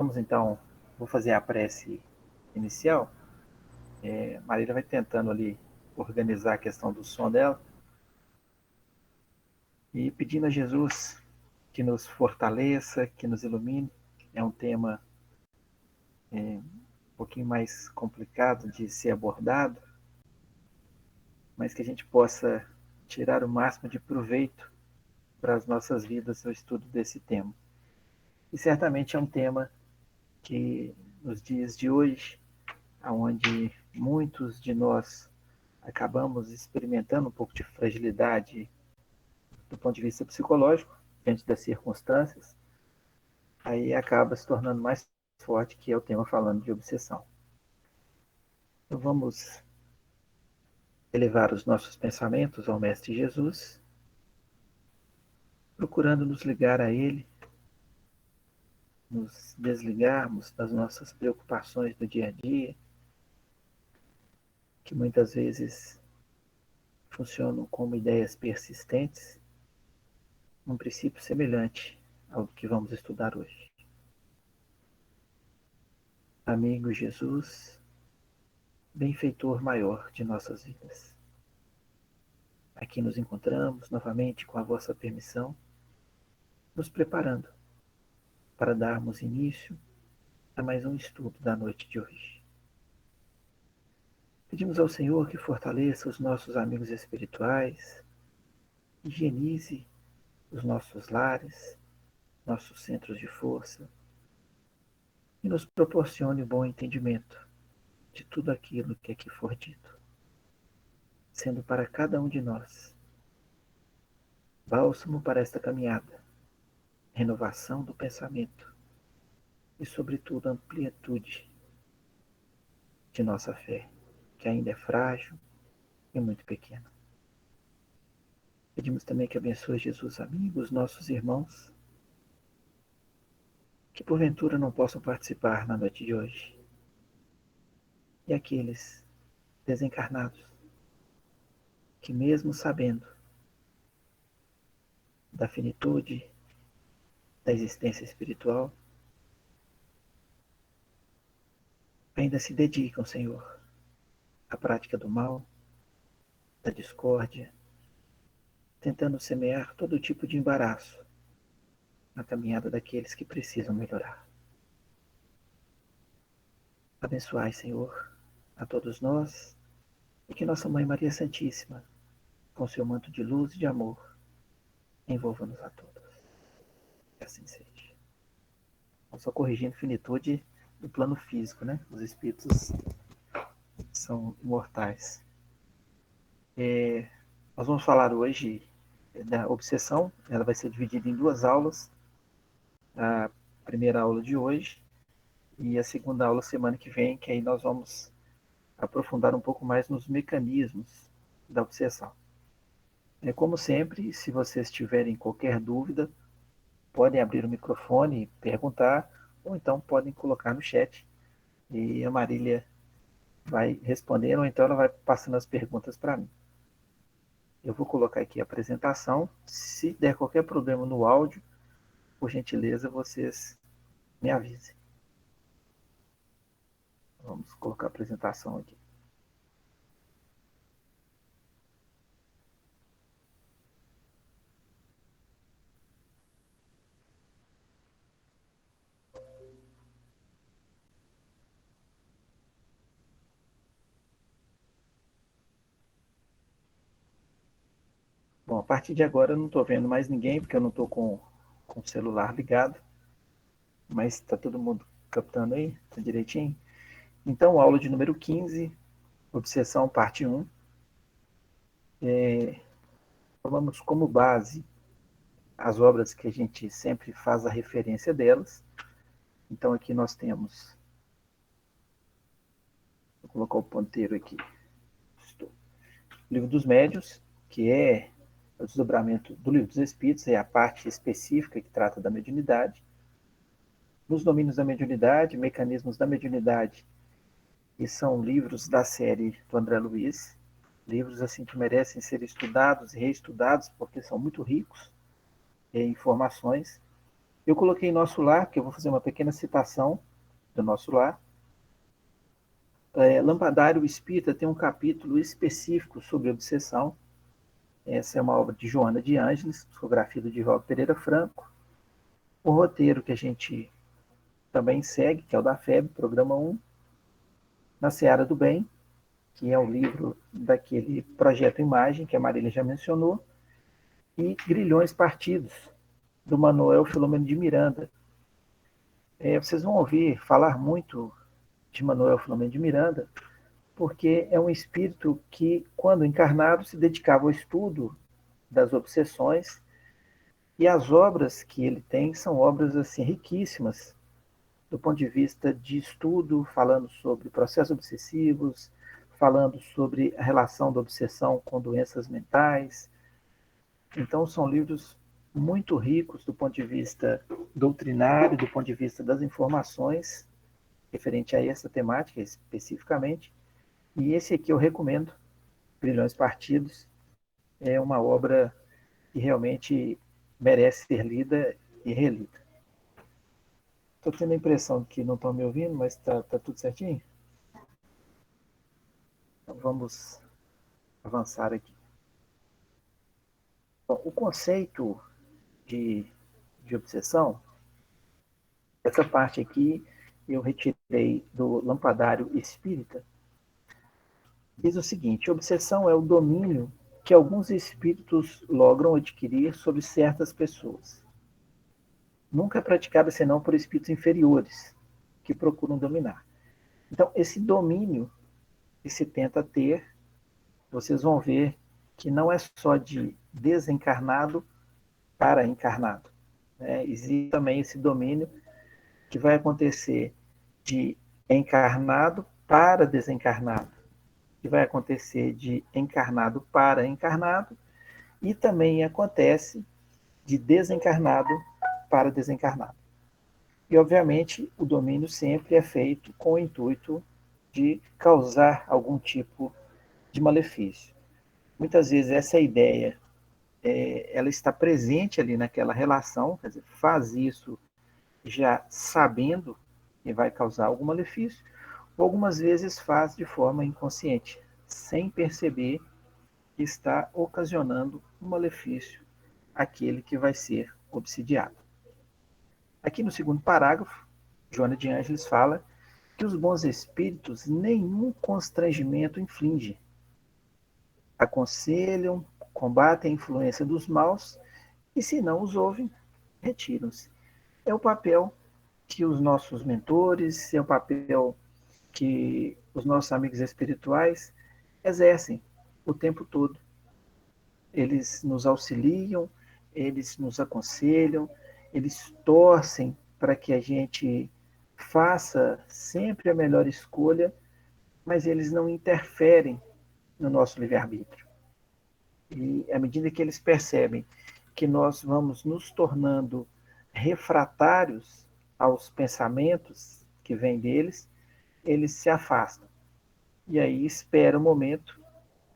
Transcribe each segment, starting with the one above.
Vamos então, vou fazer a prece inicial. Marília vai tentando ali organizar a questão do som dela e pedindo a Jesus que nos fortaleça, que nos ilumine. É um tema um pouquinho mais complicado de ser abordado, mas que a gente possa tirar o máximo de proveito para as nossas vidas no estudo desse tema. E certamente é um tema que nos dias de hoje, onde muitos de nós acabamos experimentando um pouco de fragilidade do ponto de vista psicológico, diante das circunstâncias, aí acaba se tornando mais forte, que é o tema falando de obsessão. Então vamos elevar os nossos pensamentos ao Mestre Jesus, procurando nos ligar a Ele, nos desligarmos das nossas preocupações do dia a dia, que muitas vezes funcionam como ideias persistentes, num princípio semelhante ao que vamos estudar hoje. Amigo Jesus, benfeitor maior de nossas vidas. Aqui nos encontramos novamente com a vossa permissão, nos preparando para darmos início a mais um estudo da noite de hoje. Pedimos ao Senhor que fortaleça os nossos amigos espirituais, higienize os nossos lares, nossos centros de força e nos proporcione o bom entendimento de tudo aquilo que aqui for dito, sendo para cada um de nós bálsamo para esta caminhada, renovação do pensamento e, sobretudo, amplitude de nossa fé, que ainda é frágil e muito pequena. Pedimos também que abençoe Jesus, amigos, nossos irmãos, que porventura não possam participar na noite de hoje, e aqueles desencarnados, que mesmo sabendo da finitude da existência espiritual, ainda se dedicam, Senhor, à prática do mal, da discórdia, tentando semear todo tipo de embaraço na caminhada daqueles que precisam melhorar. Abençoai, Senhor, a todos nós, e que nossa Mãe Maria Santíssima, com seu manto de luz e de amor, envolva-nos a todos. Que assim seja. Só corrigindo finitude do plano físico, né? Os espíritos são imortais. Nós vamos falar hoje da obsessão. Ela vai ser dividida em duas aulas. A primeira aula de hoje e a segunda aula semana que vem, que aí nós vamos aprofundar um pouco mais nos mecanismos da obsessão. Como sempre, se vocês tiverem qualquer dúvida, podem abrir o microfone e perguntar, ou então podem colocar no chat e a Marília vai respondendo, ou então ela vai passando as perguntas para mim. Eu vou colocar aqui a apresentação. Se der qualquer problema no áudio, por gentileza, vocês me avisem. Vamos colocar a apresentação aqui. Bom, a partir de agora eu não estou vendo mais ninguém, porque eu não estou com o celular ligado, mas está todo mundo captando aí, tá direitinho? Então, aula de número 15, obsessão, parte 1. Tomamos como base as obras que a gente sempre faz a referência delas. Então, aqui nós temos, vou colocar o ponteiro aqui, o Livro dos Médiuns, que é o desdobramento do Livro dos Espíritos, é a parte específica que trata da mediunidade. Nos domínios da mediunidade, mecanismos da mediunidade, e são livros da série do André Luiz, livros assim que merecem ser estudados e reestudados, porque são muito ricos em informações. Eu coloquei Nosso Lar, porque eu vou fazer uma pequena citação do Nosso Lar. Lampadário Espírita tem um capítulo específico sobre obsessão. Essa é uma obra de Joana de Ângeles, psicografia do Divaldo Pereira Franco. O roteiro que a gente também segue, que é o da FEB, programa 1, Na Seara do Bem, que é o livro daquele projeto Imagem, que a Marília já mencionou, e Grilhões Partidos, do Manuel Filomeno de Miranda. Vocês vão ouvir falar muito de Manuel Filomeno de Miranda, porque é um espírito que, quando encarnado, se dedicava ao estudo das obsessões, e as obras que ele tem são obras assim riquíssimas do ponto de vista de estudo, falando sobre processos obsessivos, falando sobre a relação da obsessão com doenças mentais. Então, são livros muito ricos do ponto de vista doutrinário, do ponto de vista das informações referente a essa temática especificamente. E esse aqui eu recomendo, Grilhões Partidos, é uma obra que realmente merece ser lida e relida. Estou tendo a impressão que não estão me ouvindo, mas está tudo certinho? Então vamos avançar aqui. Bom, o conceito de, de obsessão, essa parte aqui eu retirei do Lampadário Espírita, diz o seguinte: obsessão é o domínio que alguns espíritos logram adquirir sobre certas pessoas. Nunca é praticada senão por espíritos inferiores, que procuram dominar. Então, esse domínio que se tenta ter, vocês vão ver que não é só de desencarnado para encarnado. Né? Existe também esse domínio que vai acontecer de encarnado para desencarnado, que vai acontecer de encarnado para encarnado, e também acontece de desencarnado para desencarnado. E, obviamente, o domínio sempre é feito com o intuito de causar algum tipo de malefício. Muitas vezes essa ideia ela está presente ali naquela relação, quer dizer, faz isso já sabendo que vai causar algum malefício, ou algumas vezes faz de forma inconsciente, sem perceber que está ocasionando um malefício àquele que vai ser obsidiado. Aqui no segundo parágrafo, Joana de Ângeles fala que os bons espíritos nenhum constrangimento infligem. Aconselham, combatem a influência dos maus e, se não os ouvem, retiram-se. É o papel que os nossos mentores, é o papel que os nossos amigos espirituais exercem o tempo todo. Eles nos auxiliam, eles nos aconselham, eles torcem para que a gente faça sempre a melhor escolha, mas eles não interferem no nosso livre-arbítrio. E à medida que eles percebem que nós vamos nos tornando refratários aos pensamentos que vêm deles, eles se afastam. E aí espera o momento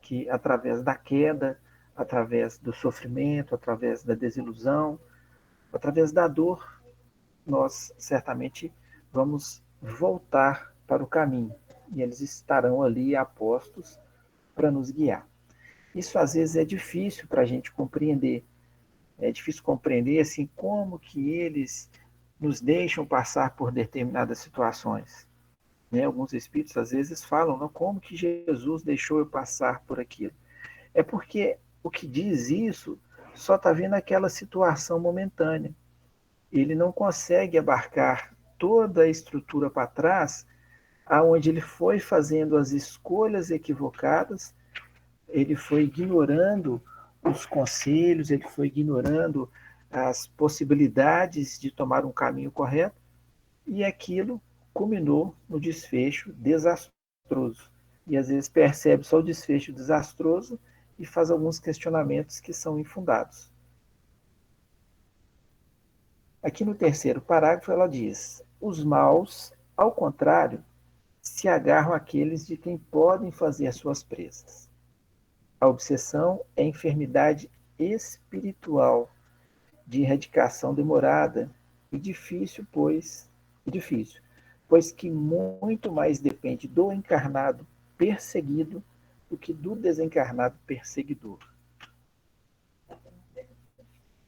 que, através da queda, através do sofrimento, através da desilusão, através da dor, nós certamente vamos voltar para o caminho. E eles estarão ali apostos para nos guiar. Isso às vezes é difícil para a gente compreender. É difícil compreender assim como que eles nos deixam passar por determinadas situações. Né? Alguns espíritos às vezes falam, não, como que Jesus deixou eu passar por aquilo? É porque o que diz isso só está vendo aquela situação momentânea. Ele não consegue abarcar toda a estrutura para trás, aonde ele foi fazendo as escolhas equivocadas, ele foi ignorando os conselhos, ele foi ignorando as possibilidades de tomar um caminho correto, e aquilo culminou no desfecho desastroso. E às vezes percebe só o desfecho desastroso e faz alguns questionamentos que são infundados. Aqui no terceiro parágrafo ela diz: os maus, ao contrário, se agarram àqueles de quem podem fazer as suas presas. A obsessão é enfermidade espiritual de erradicação demorada E difícil, pois que muito mais depende do encarnado perseguido do que do desencarnado perseguidor.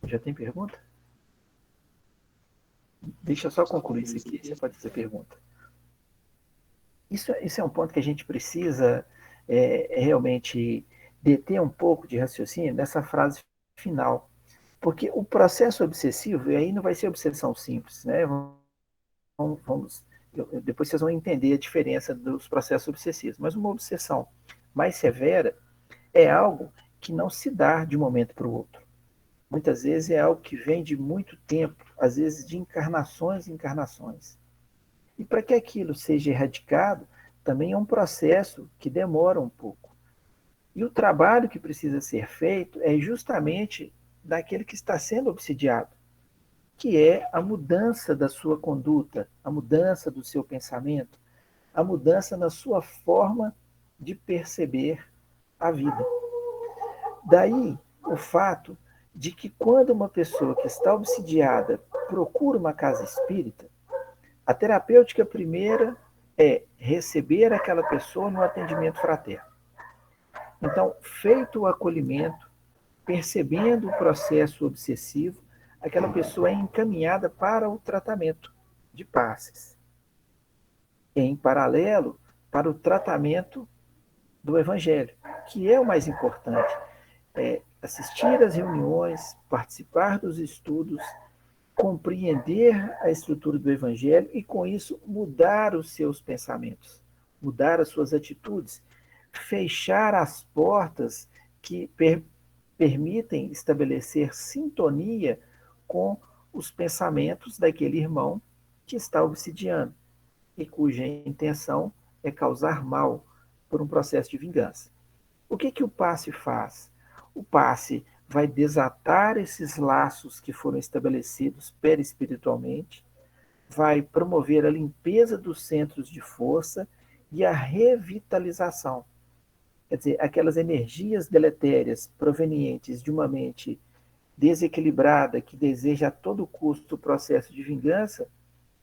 Já tem pergunta? Deixa eu só concluir isso aqui, você pode fazer pergunta. Isso é um ponto que a gente precisa realmente deter um pouco de raciocínio nessa frase final. Porque o processo obsessivo, e aí não vai ser obsessão simples, né? Depois vocês vão entender a diferença dos processos obsessivos. Mas uma obsessão mais severa é algo que não se dá de um momento para o outro. Muitas vezes é algo que vem de muito tempo, às vezes de encarnações e encarnações. E para que aquilo seja erradicado, também é um processo que demora um pouco. E o trabalho que precisa ser feito é justamente daquele que está sendo obsidiado, que é a mudança da sua conduta, a mudança do seu pensamento, a mudança na sua forma de perceber a vida. Daí o fato de que quando uma pessoa que está obsidiada procura uma casa espírita, a terapêutica primeira é receber aquela pessoa no atendimento fraterno. Então, feito o acolhimento, percebendo o processo obsessivo, aquela pessoa é encaminhada para o tratamento de passes. Em paralelo, para o tratamento do evangelho, que é o mais importante. É assistir às reuniões, participar dos estudos, compreender a estrutura do evangelho e, com isso, mudar os seus pensamentos, mudar as suas atitudes, fechar as portas que permitem estabelecer sintonia com os pensamentos daquele irmão que está obsidiando e cuja intenção é causar mal por um processo de vingança. O que o passe faz? O passe vai desatar esses laços que foram estabelecidos perispiritualmente, vai promover a limpeza dos centros de força e a revitalização. Quer dizer, aquelas energias deletérias provenientes de uma mente desequilibrada que deseja a todo custo o processo de vingança,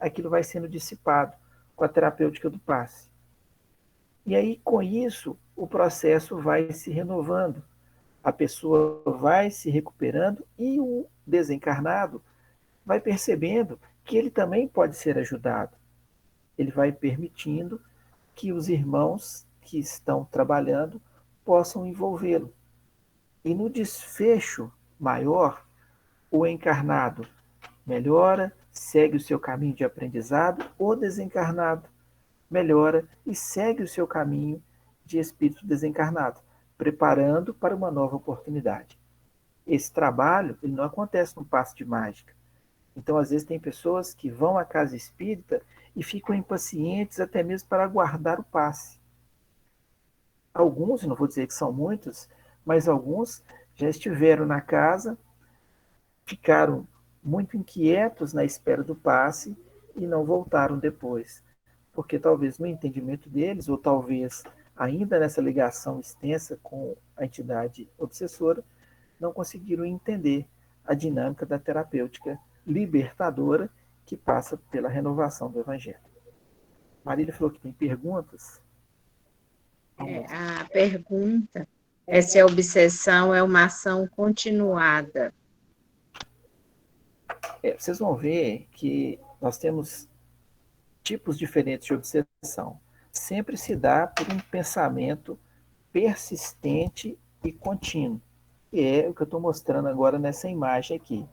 aquilo vai sendo dissipado com a terapêutica do passe. E aí, com isso, o processo vai se renovando, a pessoa vai se recuperando e o desencarnado vai percebendo que ele também pode ser ajudado. Ele vai permitindo que os irmãos que estão trabalhando possam envolvê-lo. E no desfecho maior, o encarnado melhora, segue o seu caminho de aprendizado, o desencarnado melhora e segue o seu caminho de espírito desencarnado, preparando para uma nova oportunidade. Esse trabalho ele não acontece num passe de mágica. Então, às vezes, tem pessoas que vão à casa espírita e ficam impacientes até mesmo para aguardar o passe. Alguns, não vou dizer que são muitos, mas alguns já estiveram na casa, ficaram muito inquietos na espera do passe e não voltaram depois. Porque talvez no entendimento deles, ou talvez ainda nessa ligação extensa com a entidade obsessora, não conseguiram entender a dinâmica da terapêutica libertadora que passa pela renovação do Evangelho. Marília falou que tem perguntas. A pergunta é se a obsessão é uma ação continuada. Vocês vão ver que nós temos tipos diferentes de obsessão. Sempre se dá por um pensamento persistente e contínuo. E é o que eu estou mostrando agora nessa imagem aqui.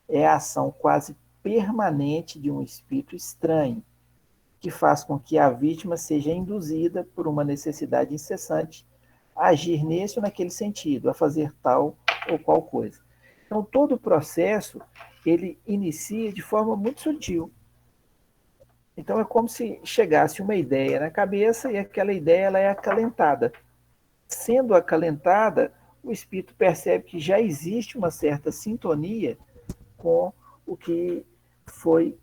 É a ação quase permanente de um espírito estranho, que faz com que a vítima seja induzida por uma necessidade incessante a agir nesse ou naquele sentido, a fazer tal ou qual coisa. Então, todo o processo, ele inicia de forma muito sutil. Então, é como se chegasse uma ideia na cabeça e aquela ideia ela é acalentada. Sendo acalentada, o espírito percebe que já existe uma certa sintonia com o que foi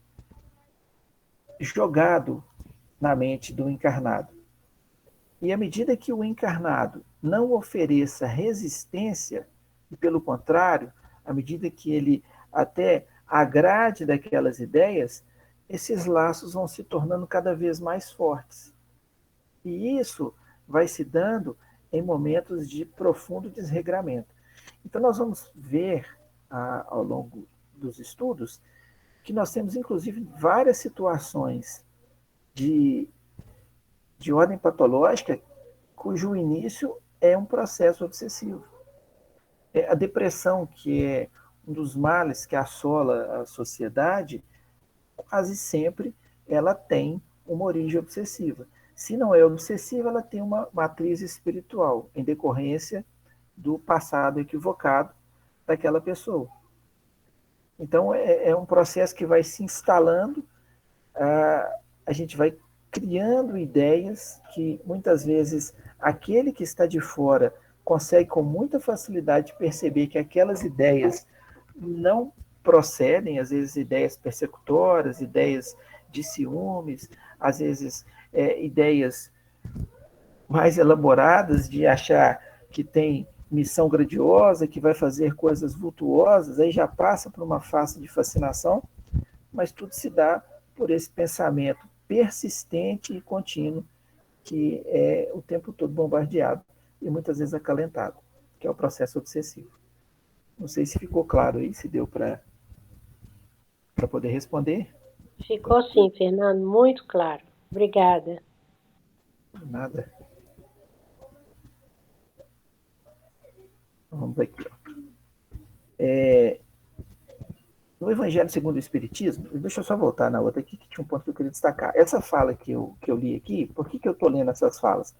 jogado na mente do encarnado. E à medida que o encarnado não ofereça resistência, e pelo contrário, à medida que ele até a grade daquelas ideias, esses laços vão se tornando cada vez mais fortes. E isso vai se dando em momentos de profundo desregramento. Então, nós vamos ver, ao longo dos estudos, que nós temos, inclusive, várias situações de ordem patológica cujo início é um processo obsessivo. A depressão, que é um dos males que assola a sociedade, quase sempre ela tem uma origem obsessiva. Se não é obsessiva, ela tem uma matriz espiritual, em decorrência do passado equivocado daquela pessoa. Então, é um processo que vai se instalando, a gente vai criando ideias que, muitas vezes, aquele que está de fora consegue com muita facilidade perceber que aquelas ideias não procedem, às vezes ideias persecutórias, ideias de ciúmes, às vezes ideias mais elaboradas de achar que tem missão grandiosa, que vai fazer coisas vultuosas, aí já passa por uma fase de fascinação, mas tudo se dá por esse pensamento persistente e contínuo que é o tempo todo bombardeado e muitas vezes acalentado, que é o processo obsessivo. Não sei se ficou claro aí, se deu para poder responder. Ficou sim, Fernando, muito claro. Obrigada. Nada. Vamos aqui. No Evangelho segundo o Espiritismo, deixa eu só voltar na outra aqui, que tinha um ponto que eu queria destacar. Essa fala que eu li aqui, por que eu estou lendo essas falas?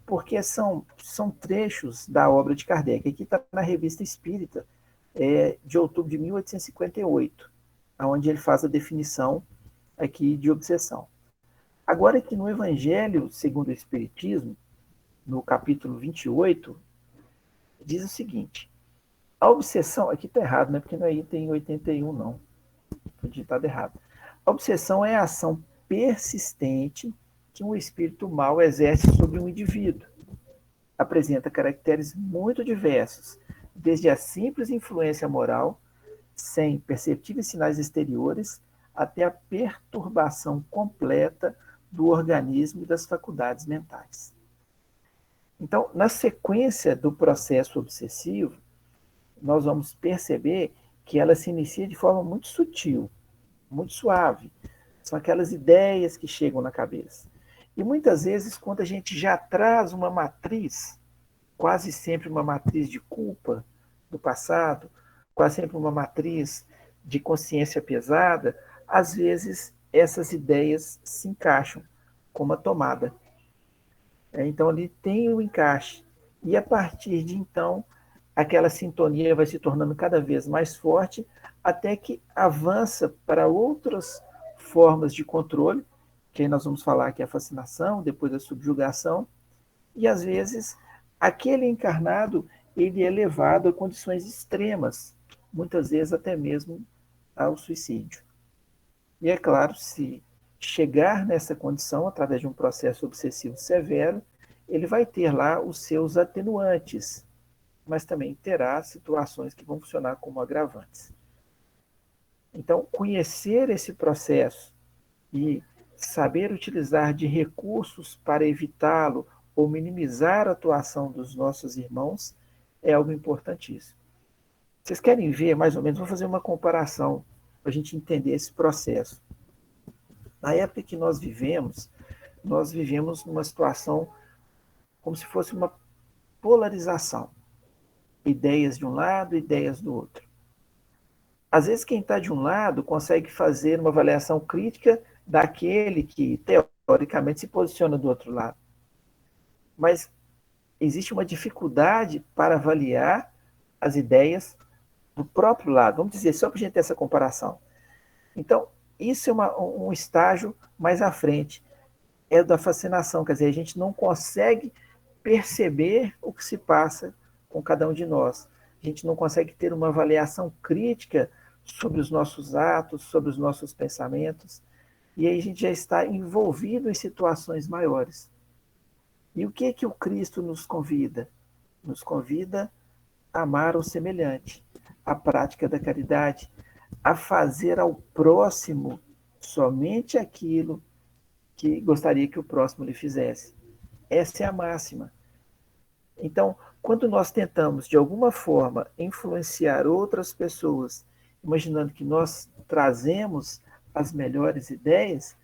Porque são trechos da obra de Kardec. Aqui está na Revista Espírita, de outubro de 1858, onde ele faz a definição aqui de obsessão. Agora que no Evangelho segundo o Espiritismo, no capítulo 28, diz o seguinte: a obsessão, aqui está errado, né? Porque não é item 81, não. Foi digitado errado. A obsessão é a ação persistente que um espírito mau exerce sobre um indivíduo. Apresenta caracteres muito diversos, desde a simples influência moral, sem perceptíveis sinais exteriores, até a perturbação completa do organismo e das faculdades mentais. Então, na sequência do processo obsessivo, nós vamos perceber que ela se inicia de forma muito sutil, muito suave. São aquelas ideias que chegam na cabeça. E muitas vezes, quando a gente já traz uma matriz, quase sempre uma matriz de culpa do passado, quase sempre uma matriz de consciência pesada, às vezes essas ideias se encaixam como uma tomada. Então ali tem o encaixe. E a partir de então, aquela sintonia vai se tornando cada vez mais forte, até que avança para outras formas de controle, que aí nós vamos falar que é a fascinação, depois a subjugação, e às vezes aquele encarnado ele é levado a condições extremas, muitas vezes até mesmo ao suicídio. E é claro, se chegar nessa condição através de um processo obsessivo severo, ele vai ter lá os seus atenuantes, mas também terá situações que vão funcionar como agravantes. Então, conhecer esse processo e saber utilizar de recursos para evitá-lo ou minimizar a atuação dos nossos irmãos é algo importantíssimo. Vocês querem ver, mais ou menos, vou fazer uma comparação para a gente entender esse processo. Na época que nós vivemos numa situação como se fosse uma polarização. Ideias de um lado, ideias do outro. Às vezes, quem está de um lado consegue fazer uma avaliação crítica daquele que, teoricamente, se posiciona do outro lado. Mas existe uma dificuldade para avaliar as ideias do próprio lado. Vamos dizer, só para a gente ter essa comparação. Então, isso é um estágio mais à frente. É da fascinação, quer dizer, a gente não consegue perceber o que se passa com cada um de nós. A gente não consegue ter uma avaliação crítica sobre os nossos atos, sobre os nossos pensamentos, e aí a gente já está envolvido em situações maiores. E o que o Cristo nos convida? Nos convida a amar o semelhante, a prática da caridade, a fazer ao próximo somente aquilo que gostaria que o próximo lhe fizesse. Essa é a máxima. Então, quando nós tentamos, de alguma forma, influenciar outras pessoas, imaginando que nós trazemos as melhores ideias,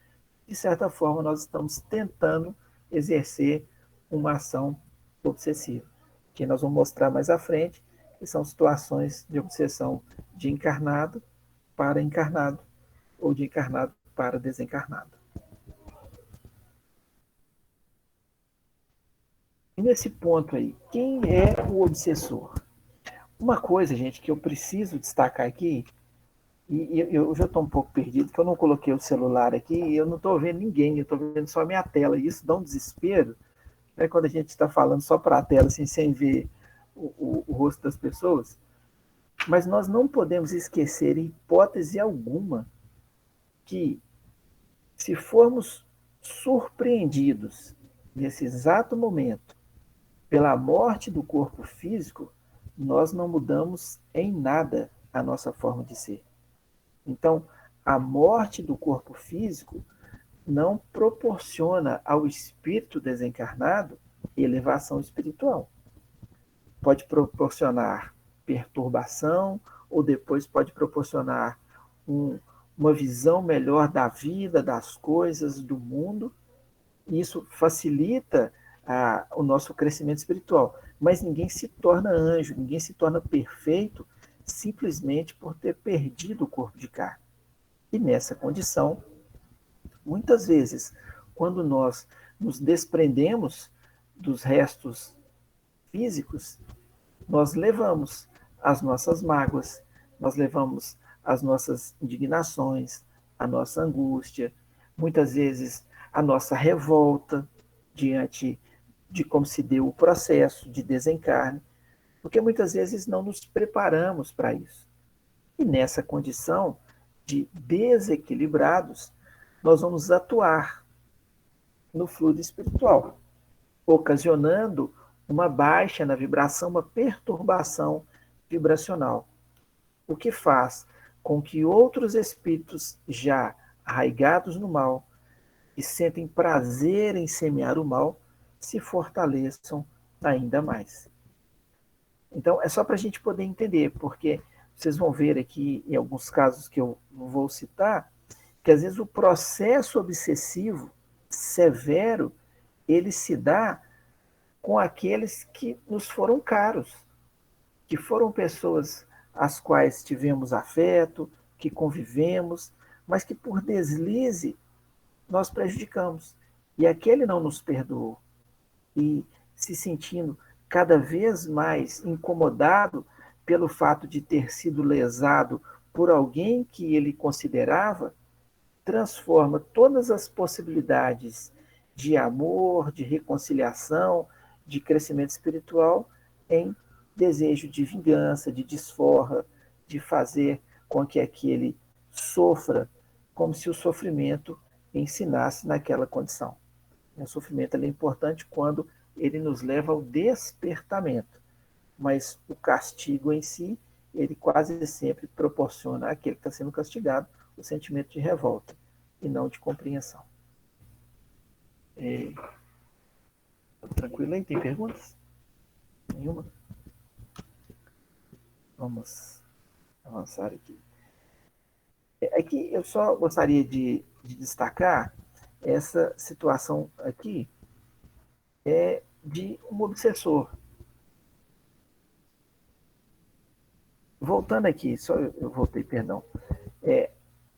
de certa forma, nós estamos tentando exercer uma ação obsessiva, que nós vamos mostrar mais à frente, que são situações de obsessão de encarnado para encarnado, ou de encarnado para desencarnado. E nesse ponto aí, quem é o obsessor? Uma coisa, gente, que eu preciso destacar aqui, e eu já estou um pouco perdido, que eu não coloquei o celular aqui e eu não estou vendo ninguém, eu estou vendo só a minha tela, e isso dá um desespero, né, quando a gente está falando só para a tela, assim, sem ver o rosto das pessoas. Mas nós não podemos esquecer, em hipótese alguma, que se formos surpreendidos nesse exato momento pela morte do corpo físico, nós não mudamos em nada a nossa forma de ser. Então, a morte do corpo físico não proporciona ao espírito desencarnado elevação espiritual. Pode proporcionar perturbação, ou depois pode proporcionar uma visão melhor da vida, das coisas, do mundo. E isso facilita o nosso crescimento espiritual. Mas ninguém se torna anjo, ninguém se torna perfeito simplesmente por ter perdido o corpo de carne. E nessa condição, muitas vezes, quando nós nos desprendemos dos restos físicos, nós levamos as nossas mágoas, nós levamos as nossas indignações, a nossa angústia, muitas vezes a nossa revolta diante de como se deu o processo de desencarne, porque muitas vezes não nos preparamos para isso. E nessa condição de desequilibrados, nós vamos atuar no fluido espiritual, ocasionando uma baixa na vibração, uma perturbação vibracional, o que faz com que outros espíritos já arraigados no mal, que sentem prazer em semear o mal, se fortaleçam ainda mais. Então, é só para a gente poder entender, porque vocês vão ver aqui, em alguns casos que eu vou citar, que às vezes o processo obsessivo severo, ele se dá com aqueles que nos foram caros, que foram pessoas às quais tivemos afeto, que convivemos, mas que por deslize nós prejudicamos. E aquele não nos perdoou. E se sentindo cada vez mais incomodado pelo fato de ter sido lesado por alguém que ele considerava, transforma todas as possibilidades de amor, de reconciliação, de crescimento espiritual em desejo de vingança, de desforra, de fazer com que aquele sofra como se o sofrimento ensinasse naquela condição. O sofrimento é importante quando ele nos leva ao despertamento, mas o castigo em si, ele quase sempre proporciona àquele que está sendo castigado o sentimento de revolta e não de compreensão. Tranquilo aí? Tem perguntas? Nenhuma? Vamos avançar aqui. Aqui eu só gostaria de destacar essa situação aqui de um obsessor. Voltando aqui, só eu voltei, perdão.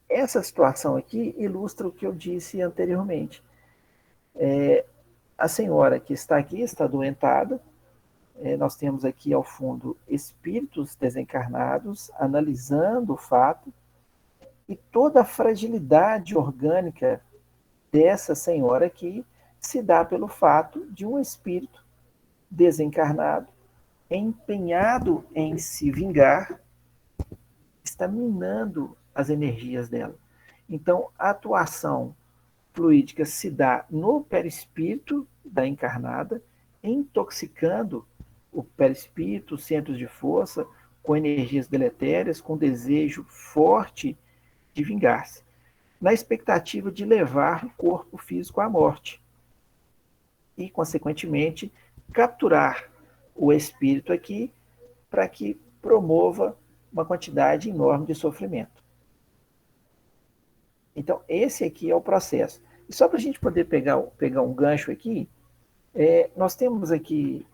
Essa situação aqui ilustra o que eu disse anteriormente. A senhora que está aqui está adoentada. Nós temos aqui ao fundo espíritos desencarnados analisando o fato e toda a fragilidade orgânica dessa senhora aqui se dá pelo fato de um espírito desencarnado, empenhado em se vingar, está minando as energias dela. Então, a atuação fluídica se dá no perispírito da encarnada, intoxicando o perispírito, os centros de força, com energias deletérias, com desejo forte de vingar-se, na expectativa de levar o corpo físico à morte e, consequentemente, capturar o espírito aqui para que promova uma quantidade enorme de sofrimento. Então, esse aqui é o processo. E só para a gente poder pegar um gancho aqui, nós temos aqui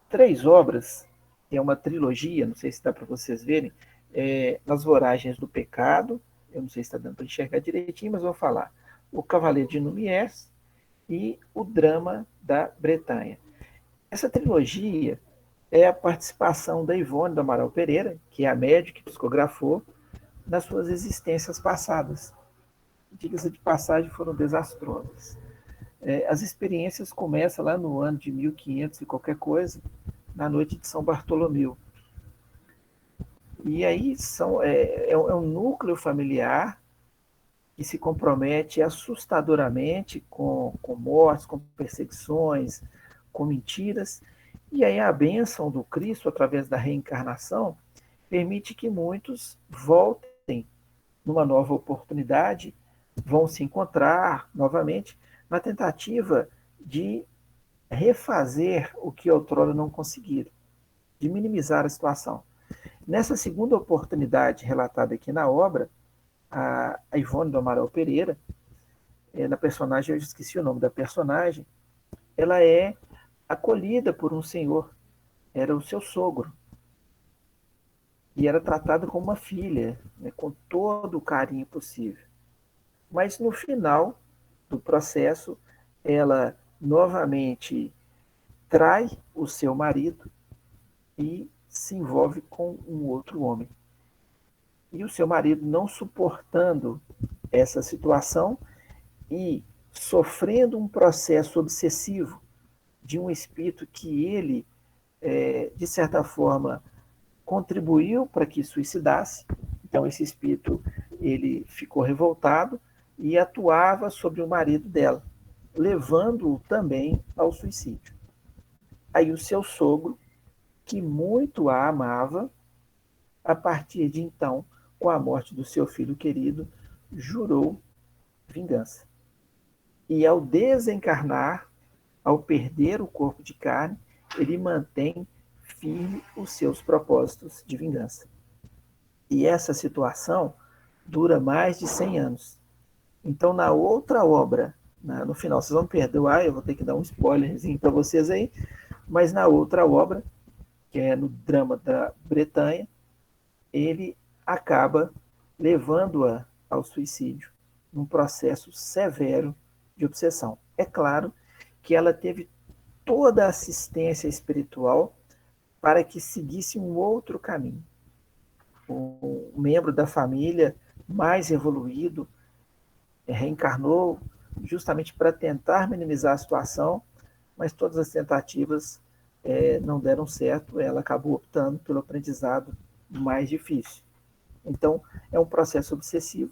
3 obras, é uma trilogia, não sei se dá para vocês verem, Nas Voragens do Pecado, eu não sei se está dando para enxergar direitinho, mas vou falar. O Cavaleiro de Numiers e o Drama da Bretanha. Essa trilogia é a participação da Ivone do Amaral Pereira, que é a médica que psicografou, nas suas existências passadas. Diga-se de passagem, foram desastrosas. As experiências começam lá no ano de 1500 e qualquer coisa, na noite de São Bartolomeu. E aí é um núcleo familiar que se compromete assustadoramente com mortes, com perseguições, com mentiras. E aí a bênção do Cristo, através da reencarnação, permite que muitos voltem numa nova oportunidade, vão se encontrar novamente na tentativa de refazer o que outrora não conseguiram, de minimizar a situação. Nessa segunda oportunidade relatada aqui na obra, a Ivone do Amaral Pereira, na personagem, eu esqueci o nome da personagem, ela é acolhida por um senhor, era o seu sogro, e era tratada como uma filha, né, com todo o carinho possível. Mas no final do processo, ela novamente trai o seu marido e se envolve com um outro homem. E o seu marido, não suportando essa situação e sofrendo um processo obsessivo de um espírito que ele, de certa forma, contribuiu para que suicidasse. Então, esse espírito ele ficou revoltado e atuava sobre o marido dela, levando-o também ao suicídio. Aí o seu sogro, que muito a amava, a partir de então, com a morte do seu filho querido, jurou vingança. E ao desencarnar, ao perder o corpo de carne, ele mantém firme os seus propósitos de vingança. E essa situação dura mais de 100 anos. Então, na outra obra, no final, vocês vão me perdoar, eu vou ter que dar um spoilerzinho para vocês aí, mas na outra obra, que é no Drama da Bretanha, ele acaba levando-a ao suicídio, num processo severo de obsessão. É claro que ela teve toda a assistência espiritual para que seguisse um outro caminho. Um membro da família mais evoluído reencarnou justamente para tentar minimizar a situação, mas todas as tentativas não deram certo, ela acabou optando pelo aprendizado mais difícil. Então, é um processo obsessivo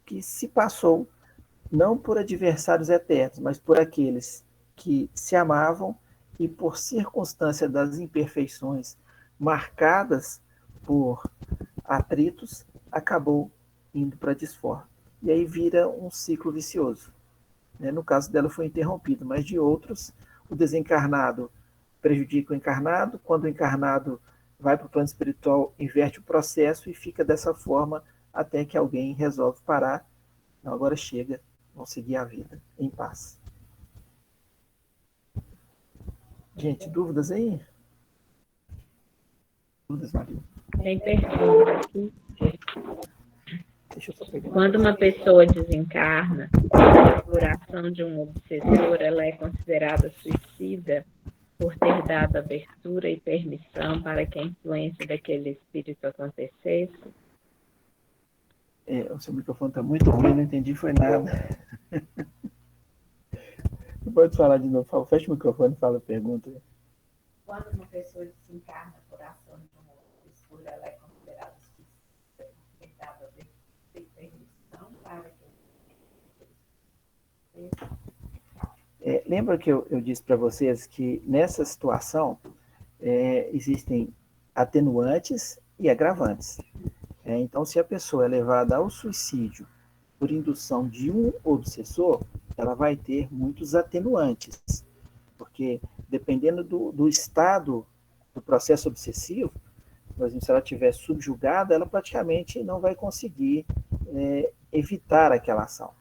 que se passou não por adversários eternos, mas por aqueles que se amavam e, por circunstância das imperfeições marcadas por atritos, acabou indo para a desforra. E aí vira um ciclo vicioso. No caso dela foi interrompido, mas de outros, o desencarnado prejudica o encarnado, quando o encarnado vai para o plano espiritual, inverte o processo e fica dessa forma até que alguém resolve parar. Não, agora chega, vamos seguir a vida em paz. Gente, dúvidas aí? Dúvidas, Maria? Tem pergunta aqui. Deixa eu só pegar. Quando uma pessoa desencarna, por ação de um obsessor, ela é considerada suicida por ter dado abertura e permissão para que a influência daquele espírito acontecesse? O seu microfone está muito ruim, não entendi, foi nada. Pode falar de novo, fecha o microfone e fala a pergunta. Quando uma pessoa desencarna por ação de um obsessor, ela é considerada suicida por ter dado abertura e permissão para que lembra que eu disse para vocês que nessa situação existem atenuantes e agravantes. Então, se a pessoa é levada ao suicídio por indução de um obsessor, ela vai ter muitos atenuantes, porque dependendo do estado do processo obsessivo, por exemplo, se ela estiver subjugada, ela praticamente não vai conseguir evitar aquela ação.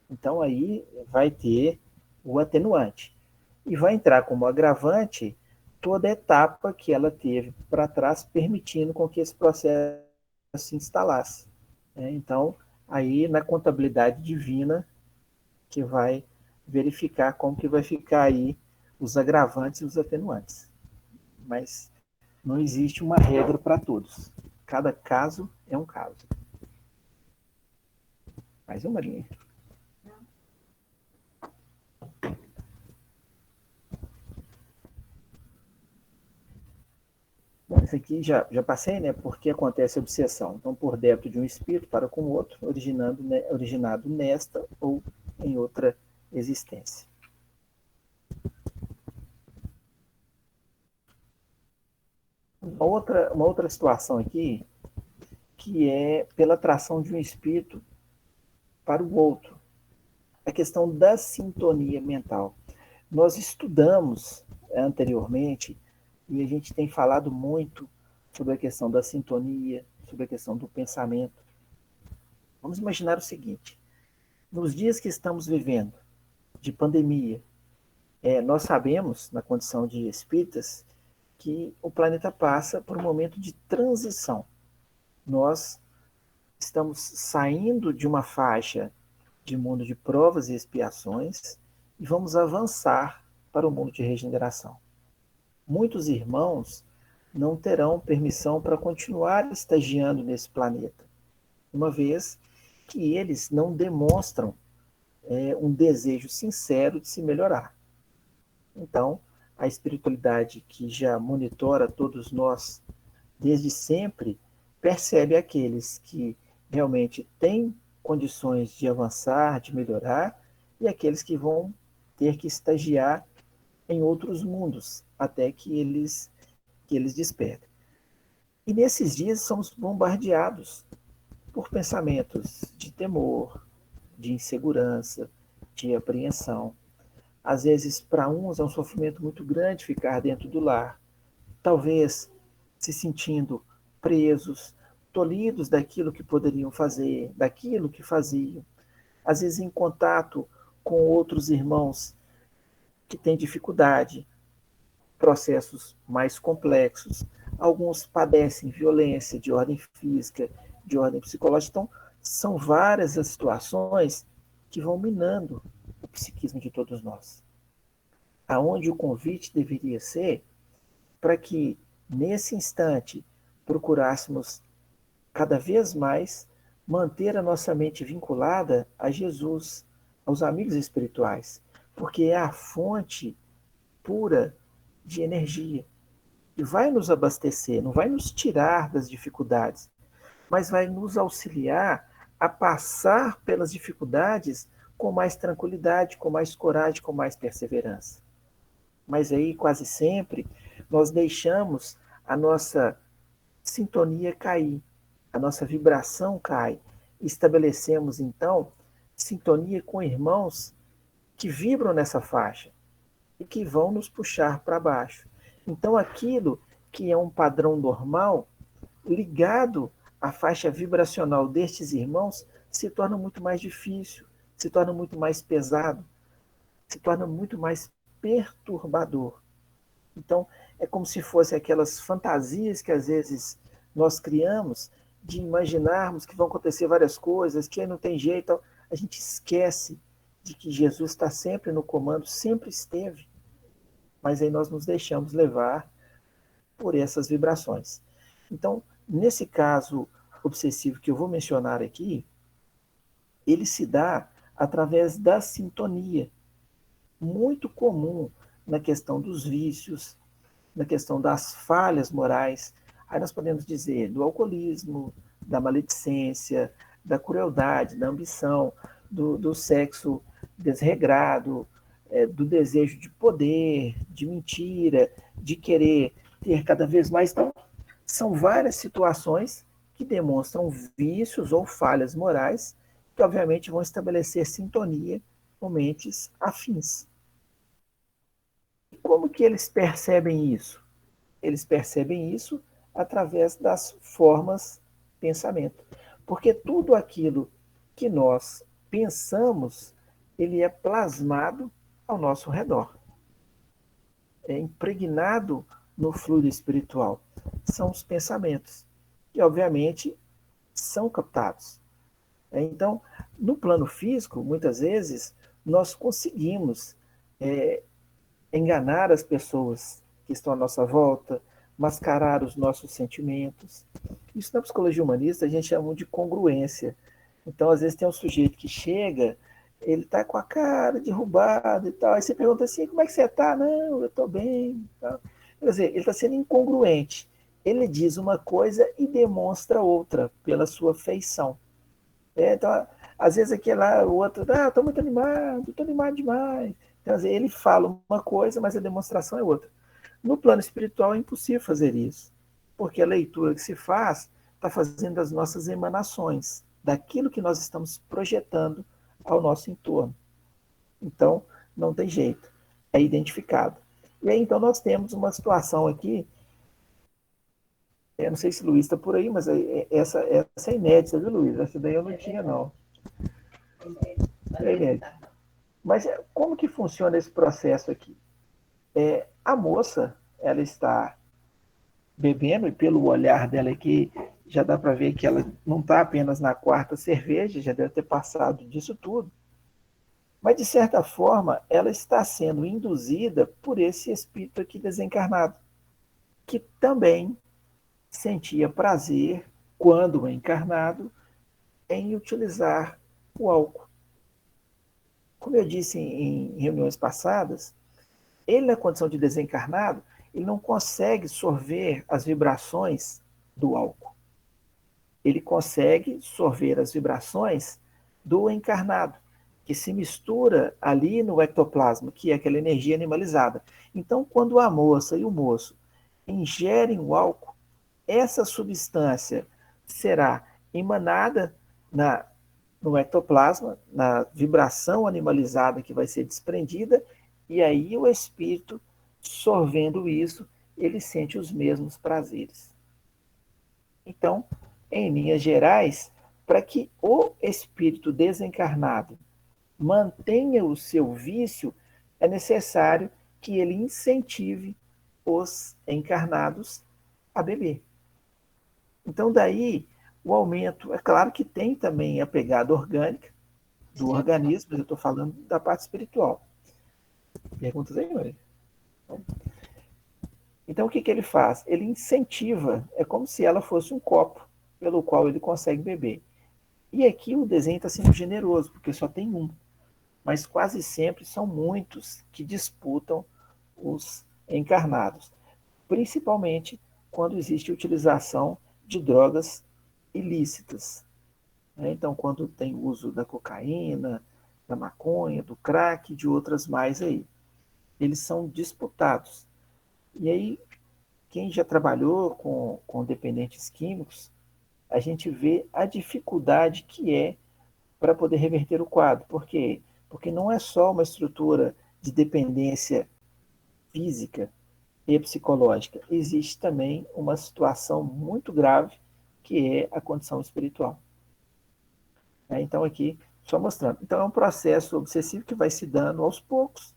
Então, aí vai ter o atenuante. E vai entrar como agravante toda a etapa que ela teve para trás, permitindo com que esse processo se instalasse. Então, aí na contabilidade divina, que vai verificar como que vai ficar aí os agravantes e os atenuantes. Mas não existe uma regra para todos. Cada caso é um caso. Mais uma linha. Bom, isso aqui já passei, né? Porque acontece a obsessão. Então, por débito de um espírito para com o outro, originado nesta ou em outra existência. Uma outra situação aqui, que é pela atração de um espírito para o outro. A questão da sintonia mental. Nós estudamos anteriormente e a gente tem falado muito sobre a questão da sintonia, sobre a questão do pensamento. Vamos imaginar o seguinte: nos dias que estamos vivendo, de pandemia, nós sabemos, na condição de espíritas, que o planeta passa por um momento de transição. Nós estamos saindo de uma faixa de mundo de provas e expiações e vamos avançar para o mundo de regeneração. Muitos irmãos não terão permissão para continuar estagiando nesse planeta, uma vez que eles não demonstram um desejo sincero de se melhorar. Então, a espiritualidade que já monitora todos nós desde sempre, percebe aqueles que realmente têm condições de avançar, de melhorar, e aqueles que vão ter que estagiar em outros mundos, até que eles despertem. E nesses dias somos bombardeados por pensamentos de temor, de insegurança, de apreensão. Às vezes, para uns é um sofrimento muito grande ficar dentro do lar, talvez se sentindo presos, tolhidos daquilo que poderiam fazer, daquilo que faziam, às vezes em contato com outros irmãos que têm dificuldade, processos mais complexos. Alguns padecem violência de ordem física, de ordem psicológica. Então, são várias as situações que vão minando o psiquismo de todos nós. Aonde o convite deveria ser para que, nesse instante, procurássemos cada vez mais manter a nossa mente vinculada a Jesus, aos amigos espirituais, porque é a fonte pura de energia e vai nos abastecer, não vai nos tirar das dificuldades, mas vai nos auxiliar a passar pelas dificuldades com mais tranquilidade, com mais coragem, com mais perseverança. Mas aí, quase sempre, nós deixamos a nossa sintonia cair, a nossa vibração cai. Estabelecemos, então, sintonia com irmãos que vibram nessa faixa e que vão nos puxar para baixo. Então, aquilo que é um padrão normal, ligado à faixa vibracional destes irmãos, se torna muito mais difícil, se torna muito mais pesado, se torna muito mais perturbador. Então, é como se fosse aquelas fantasias que às vezes nós criamos de imaginarmos que vão acontecer várias coisas, que aí não tem jeito. A gente esquece de que Jesus está sempre no comando, sempre esteve. Mas aí nós nos deixamos levar por essas vibrações. Então, nesse caso obsessivo que eu vou mencionar aqui, ele se dá através da sintonia, muito comum na questão dos vícios, na questão das falhas morais. Aí nós podemos dizer do alcoolismo, da maledicência, da crueldade, da ambição, do sexo desregrado, do desejo de poder, de mentira, de querer ter cada vez mais. Então, são várias situações que demonstram vícios ou falhas morais que, obviamente, vão estabelecer sintonia com mentes afins. E como que eles percebem isso? Eles percebem isso através das formas de pensamento. Porque tudo aquilo que nós pensamos, ele é plasmado ao nosso redor. É impregnado no fluido espiritual. São os pensamentos, que obviamente são captados. Então, no plano físico, muitas vezes, nós conseguimos enganar as pessoas que estão à nossa volta, mascarar os nossos sentimentos. Isso na psicologia humanista a gente chama de congruência. Então, às vezes tem um sujeito que chega, ele está com a cara derrubada e tal, aí você pergunta assim, como é que você está? Não, eu estou bem. Tal. Quer dizer, ele está sendo incongruente. Ele diz uma coisa e demonstra outra pela sua feição. Então, às vezes aqui lá, o outro, estou muito animado, estou animado demais. Então, às vezes, ele fala uma coisa, mas a demonstração é outra. No plano espiritual é impossível fazer isso, porque a leitura que se faz está fazendo as nossas emanações, daquilo que nós estamos projetando ao nosso entorno. Então, não tem jeito, é identificado. E aí, então, nós temos uma situação aqui, eu não sei se o Luiz está por aí, mas essa é inédita, viu, Luiz? Essa daí eu não tinha, não. É inédita. Mas como que funciona esse processo aqui? A moça, ela está bebendo, e pelo olhar dela aqui, já dá para ver que ela não está apenas na quarta cerveja, já deve ter passado disso tudo. Mas, de certa forma, ela está sendo induzida por esse espírito aqui desencarnado, que também sentia prazer, quando encarnado, em utilizar o álcool. Como eu disse em reuniões passadas, ele, na condição de desencarnado, ele não consegue sorver as vibrações do álcool. Ele consegue sorver as vibrações do encarnado, que se mistura ali no ectoplasma, que é aquela energia animalizada. Então, quando a moça e o moço ingerem o álcool, essa substância será emanada no ectoplasma, na vibração animalizada que vai ser desprendida, e aí o espírito, sorvendo isso, ele sente os mesmos prazeres. Então, em linhas gerais, para que o espírito desencarnado mantenha o seu vício, é necessário que ele incentive os encarnados a beber. Então, daí, o aumento, é claro que tem também a pegada orgânica do organismo, mas eu estou falando da parte espiritual. Perguntas aí, Maria? Então, o que ele faz? Ele incentiva, é como se ela fosse um copo pelo qual ele consegue beber. E aqui o desenho está sendo generoso, porque só tem um. Mas quase sempre são muitos que disputam os encarnados. Principalmente quando existe utilização de drogas ilícitas. Então, quando tem uso da cocaína, da maconha, do crack e de outras mais aí. Eles são disputados. E aí, quem já trabalhou com dependentes químicos, a gente vê a dificuldade que é para poder reverter o quadro. Por quê? Porque não é só uma estrutura de dependência física e psicológica. Existe também uma situação muito grave, que é a condição espiritual. Então, aqui, só mostrando. Então, é um processo obsessivo que vai se dando aos poucos.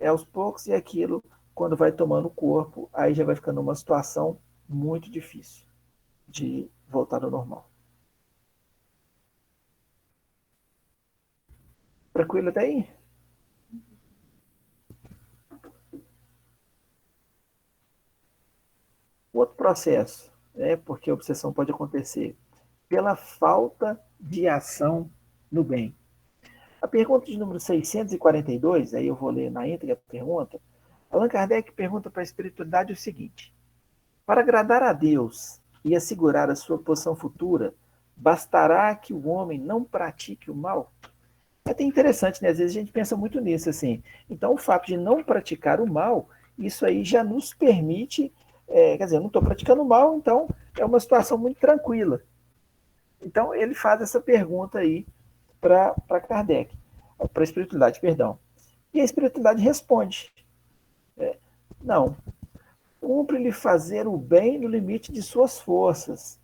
Aos poucos, e aquilo, quando vai tomando o corpo, aí já vai ficando uma situação muito difícil de voltar ao normal. Tranquilo até aí? Outro processo, porque a obsessão pode acontecer pela falta de ação no bem. A pergunta de número 642, aí eu vou ler na íntegra a pergunta. Allan Kardec pergunta para a espiritualidade o seguinte: para agradar a Deus e assegurar a sua posição futura, bastará que o homem não pratique o mal? É até interessante, né? Às vezes a gente pensa muito nisso, assim. Então, o fato de não praticar o mal, isso aí já nos permite quer dizer, eu não estou praticando mal, então é uma situação muito tranquila. Então ele faz essa pergunta aí para Kardec, para a espiritualidade, perdão. E a espiritualidade responde: não, cumpre-lhe fazer o bem no limite de suas forças,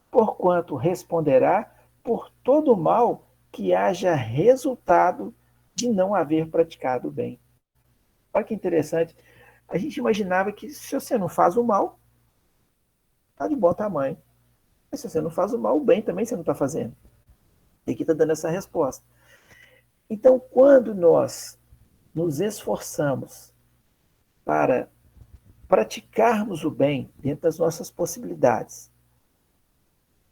porquanto responderá por todo o mal que haja resultado de não haver praticado o bem. Olha que interessante. A gente imaginava que se você não faz o mal, está de bom tamanho. Mas se você não faz o mal, o bem também você não está fazendo. E aqui está dando essa resposta. Então, quando nós nos esforçamos para praticarmos o bem dentro das nossas possibilidades,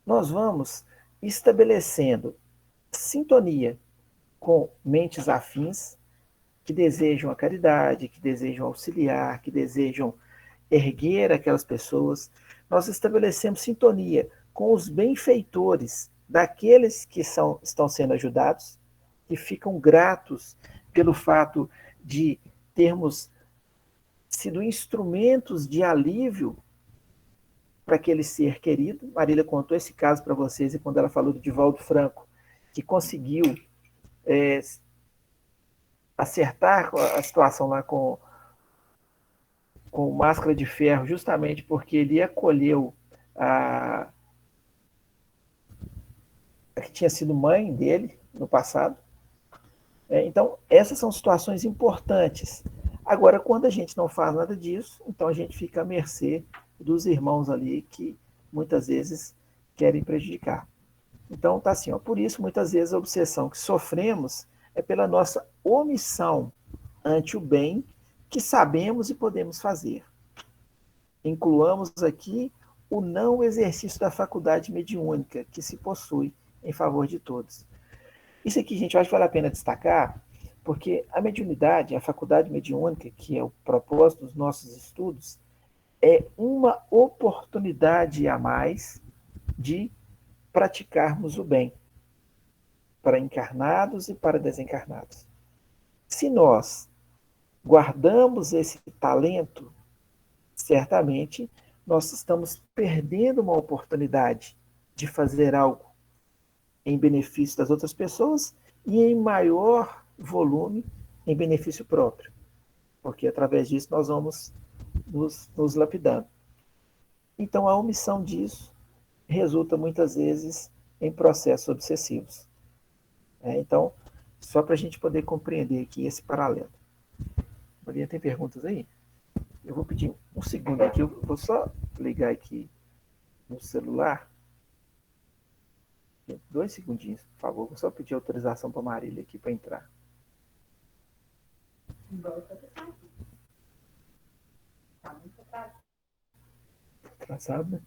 nós vamos estabelecendo sintonia com mentes afins que desejam a caridade, que desejam auxiliar, que desejam erguer aquelas pessoas. Nós estabelecemos sintonia com os benfeitores daqueles que estão sendo ajudados, que ficam gratos pelo fato de termos sido instrumentos de alívio para aquele ser querido. Marília contou esse caso para vocês, e quando ela falou do Divaldo Franco, que conseguiu acertar a situação lá com Máscara de Ferro, justamente porque ele acolheu a que tinha sido mãe dele no passado. Então, essas são situações importantes. Agora, quando a gente não faz nada disso, então a gente fica à mercê dos irmãos ali que muitas vezes querem prejudicar. Então, tá assim, ó, por isso, muitas vezes, a obsessão que sofremos é pela nossa omissão ante o bem que sabemos e podemos fazer. Incluamos aqui o não exercício da faculdade mediúnica que se possui em favor de todos. Isso aqui, gente, eu acho que vale a pena destacar, porque a mediunidade, a faculdade mediúnica, que é o propósito dos nossos estudos, é uma oportunidade a mais de praticarmos o bem, para encarnados e para desencarnados. Se nós guardamos esse talento, certamente nós estamos perdendo uma oportunidade de fazer algo em benefício das outras pessoas e em maior volume em benefício próprio, porque através disso nós vamos nos lapidando. Então a omissão disso resulta muitas vezes em processos obsessivos. Então, só para a gente poder compreender aqui esse paralelo. Maria, tem perguntas aí? Eu vou pedir um segundo aqui, eu vou só ligar aqui no celular. 2 segundinhos, por favor. Vou só pedir autorização para a Marília aqui para entrar. Atrasado, né?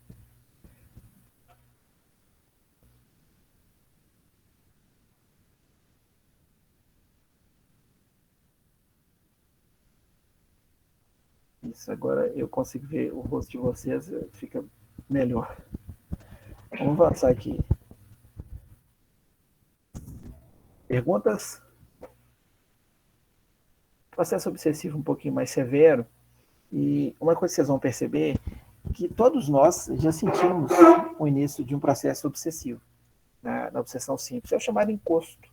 Isso, agora eu consigo ver o rosto de vocês, fica melhor. Vamos avançar aqui. Perguntas? Processo obsessivo um pouquinho mais severo. E uma coisa que vocês vão perceber é que todos nós já sentimos o início de um processo obsessivo, na obsessão simples. É o chamado encosto.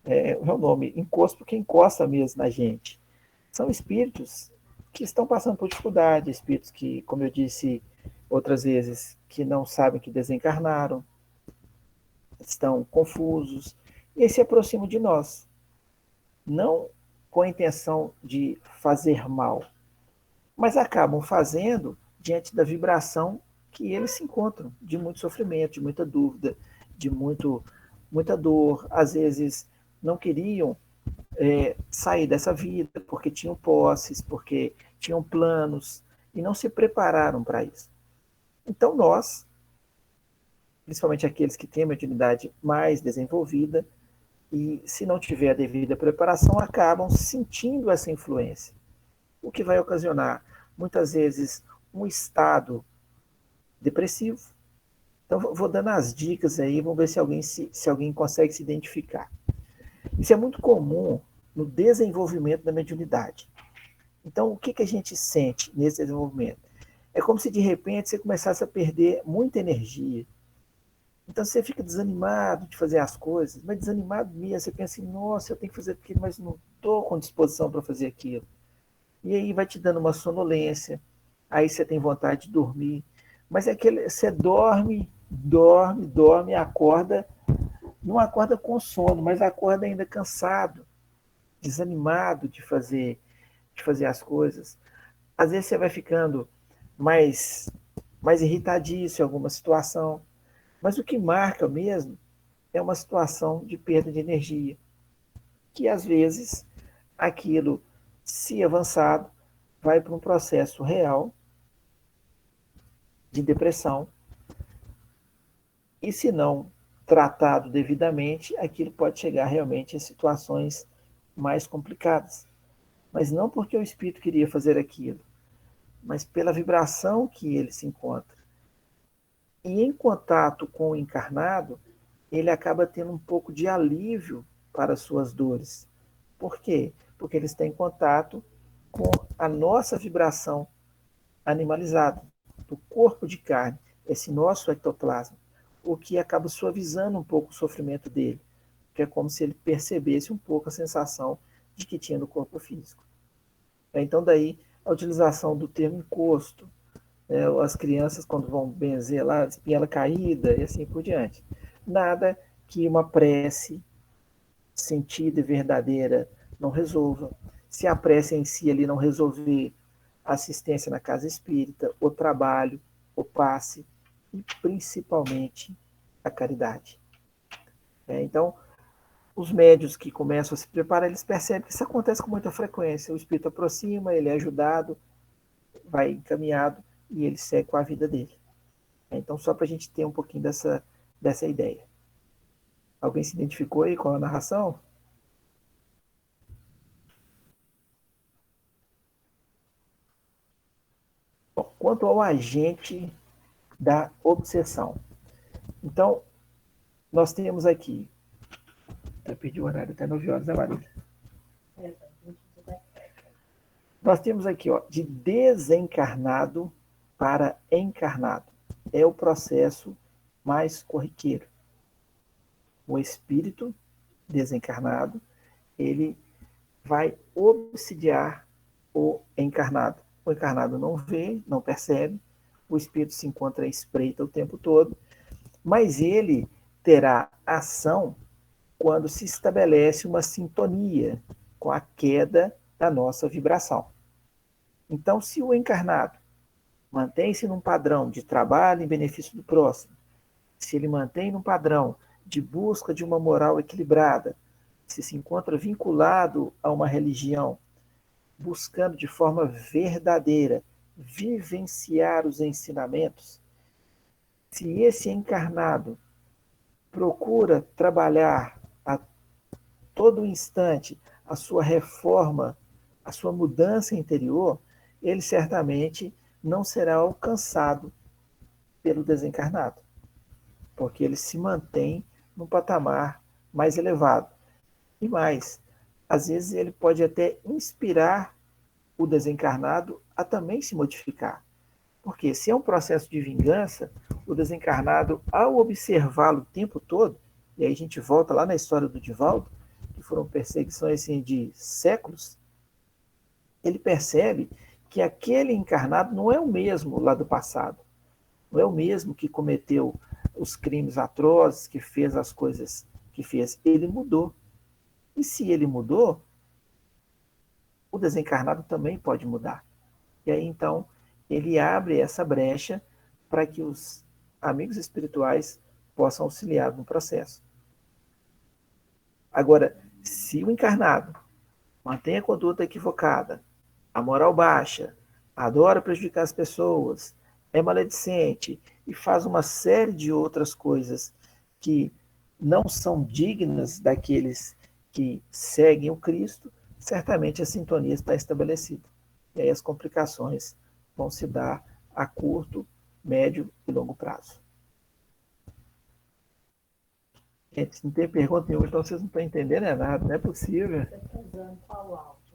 É o nome, encosto, porque encosta mesmo na gente. São espíritos que estão passando por dificuldade, espíritos que, como eu disse outras vezes, que não sabem que desencarnaram, estão confusos, e eles se aproximam de nós. Não com a intenção de fazer mal, mas acabam fazendo diante da vibração que eles se encontram, de muito sofrimento, de muita dúvida, de muita dor. Às vezes não queriam sair dessa vida porque tinham posses, porque tinham planos e não se prepararam para isso. Então nós, principalmente aqueles que têm a mediunidade mais desenvolvida, e se não tiver a devida preparação, acabam sentindo essa influência, o que vai ocasionar muitas vezes um estado depressivo. Então vou dando as dicas aí, vamos ver se alguém consegue se identificar. Isso é muito comum no desenvolvimento da mediunidade. Então, o que a gente sente nesse desenvolvimento? é como se de repente você começasse a perder muita energia. Então você fica desanimado de fazer as coisas, mas desanimado mesmo. Você pensa assim, nossa, eu tenho que fazer aquilo, mas não estou com disposição para fazer aquilo. E aí vai te dando uma sonolência, aí você tem vontade de dormir. Mas é aquele, você dorme, acorda, não acorda com sono, mas acorda ainda cansado, desanimado de fazer as coisas. Às vezes você vai ficando mais, mais irritadiço em alguma situação. Mas o que marca mesmo é uma situação de perda de energia, que às vezes aquilo, se avançado, vai para um processo real de depressão, e se não tratado devidamente, aquilo pode chegar realmente a situações mais complicadas. Mas não porque o espírito queria fazer aquilo, mas pela vibração que ele se encontra. E em contato com o encarnado, ele acaba tendo um pouco de alívio para as suas dores. Por quê? Porque ele está em contato com a nossa vibração animalizada, do corpo de carne, esse nosso ectoplasma, o que acaba suavizando um pouco o sofrimento dele, que é como se ele percebesse um pouco a sensação de que tinha no corpo físico. Então daí a utilização do termo encosto, as crianças quando vão benzer lá, espinhela caída e assim por diante. Nada que uma prece sentida e verdadeira não resolva. Se a prece em si ali não resolver, a assistência na casa espírita, o trabalho, o passe e principalmente a caridade. Então, os médios que começam a se preparar, eles percebem que isso acontece com muita frequência. O espírito aproxima, ele é ajudado, vai encaminhado e ele segue com a vida dele. Então, só para a gente ter um pouquinho dessa ideia. Alguém se identificou aí com a narração? Bom, quanto ao agente da obsessão. Então, nós temos aqui. Eu perdi o horário até 9 horas, né, Marília? Nós temos aqui, ó, de desencarnado para encarnado. É o processo mais corriqueiro. O espírito desencarnado, ele vai obsidiar o encarnado. O encarnado não vê, não percebe, o espírito se encontra à espreita o tempo todo, mas ele terá ação quando se estabelece uma sintonia com a queda da nossa vibração. Então, se o encarnado mantém-se num padrão de trabalho em benefício do próximo, se ele mantém num padrão de busca de uma moral equilibrada, se encontra vinculado a uma religião, buscando de forma verdadeira vivenciar os ensinamentos, se esse encarnado procura trabalhar a todo instante a sua reforma, a sua mudança interior, ele certamente não será alcançado pelo desencarnado, porque ele se mantém num patamar mais elevado. E mais, às vezes ele pode até inspirar o desencarnado a também se modificar. Porque se é um processo de vingança, o desencarnado, ao observá-lo o tempo todo, e aí a gente volta lá na história do Divaldo, que foram perseguições assim, de séculos, ele percebe que aquele encarnado não é o mesmo lá do passado. Não é o mesmo que cometeu os crimes atrozes, que fez as coisas que fez. Ele mudou. E se ele mudou, o desencarnado também pode mudar. E aí, então, ele abre essa brecha para que os amigos espirituais possam auxiliar no processo. Agora, se o encarnado mantém a conduta equivocada, a moral baixa, adora prejudicar as pessoas, é maledicente e faz uma série de outras coisas que não são dignas daqueles que seguem o Cristo, certamente a sintonia está estabelecida. E aí as complicações vão se dar a curto, médio e longo prazo. Gente, não tem pergunta nenhuma, então vocês não estão entendendo nada, não é possível. Você está usando qual áudio?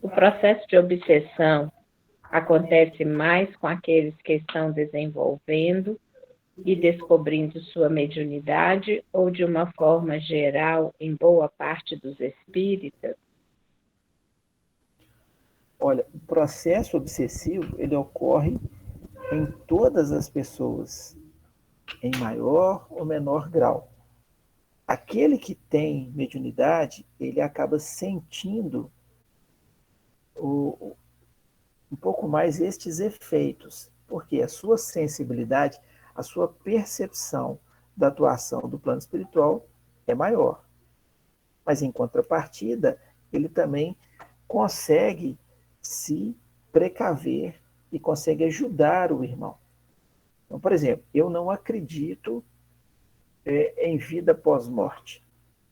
O processo de obsessão acontece mais com aqueles que estão desenvolvendo e descobrindo sua mediunidade ou de uma forma geral em boa parte dos espíritas? Olha, o processo obsessivo, ele ocorre em todas as pessoas, em maior ou menor grau. Aquele que tem mediunidade, ele acaba sentindo um pouco mais estes efeitos, porque a sua sensibilidade, a sua percepção da atuação do plano espiritual é maior. Mas, em contrapartida, ele também consegue se precaver e consegue ajudar o irmão. Então, por exemplo, eu não acredito em vida pós-morte.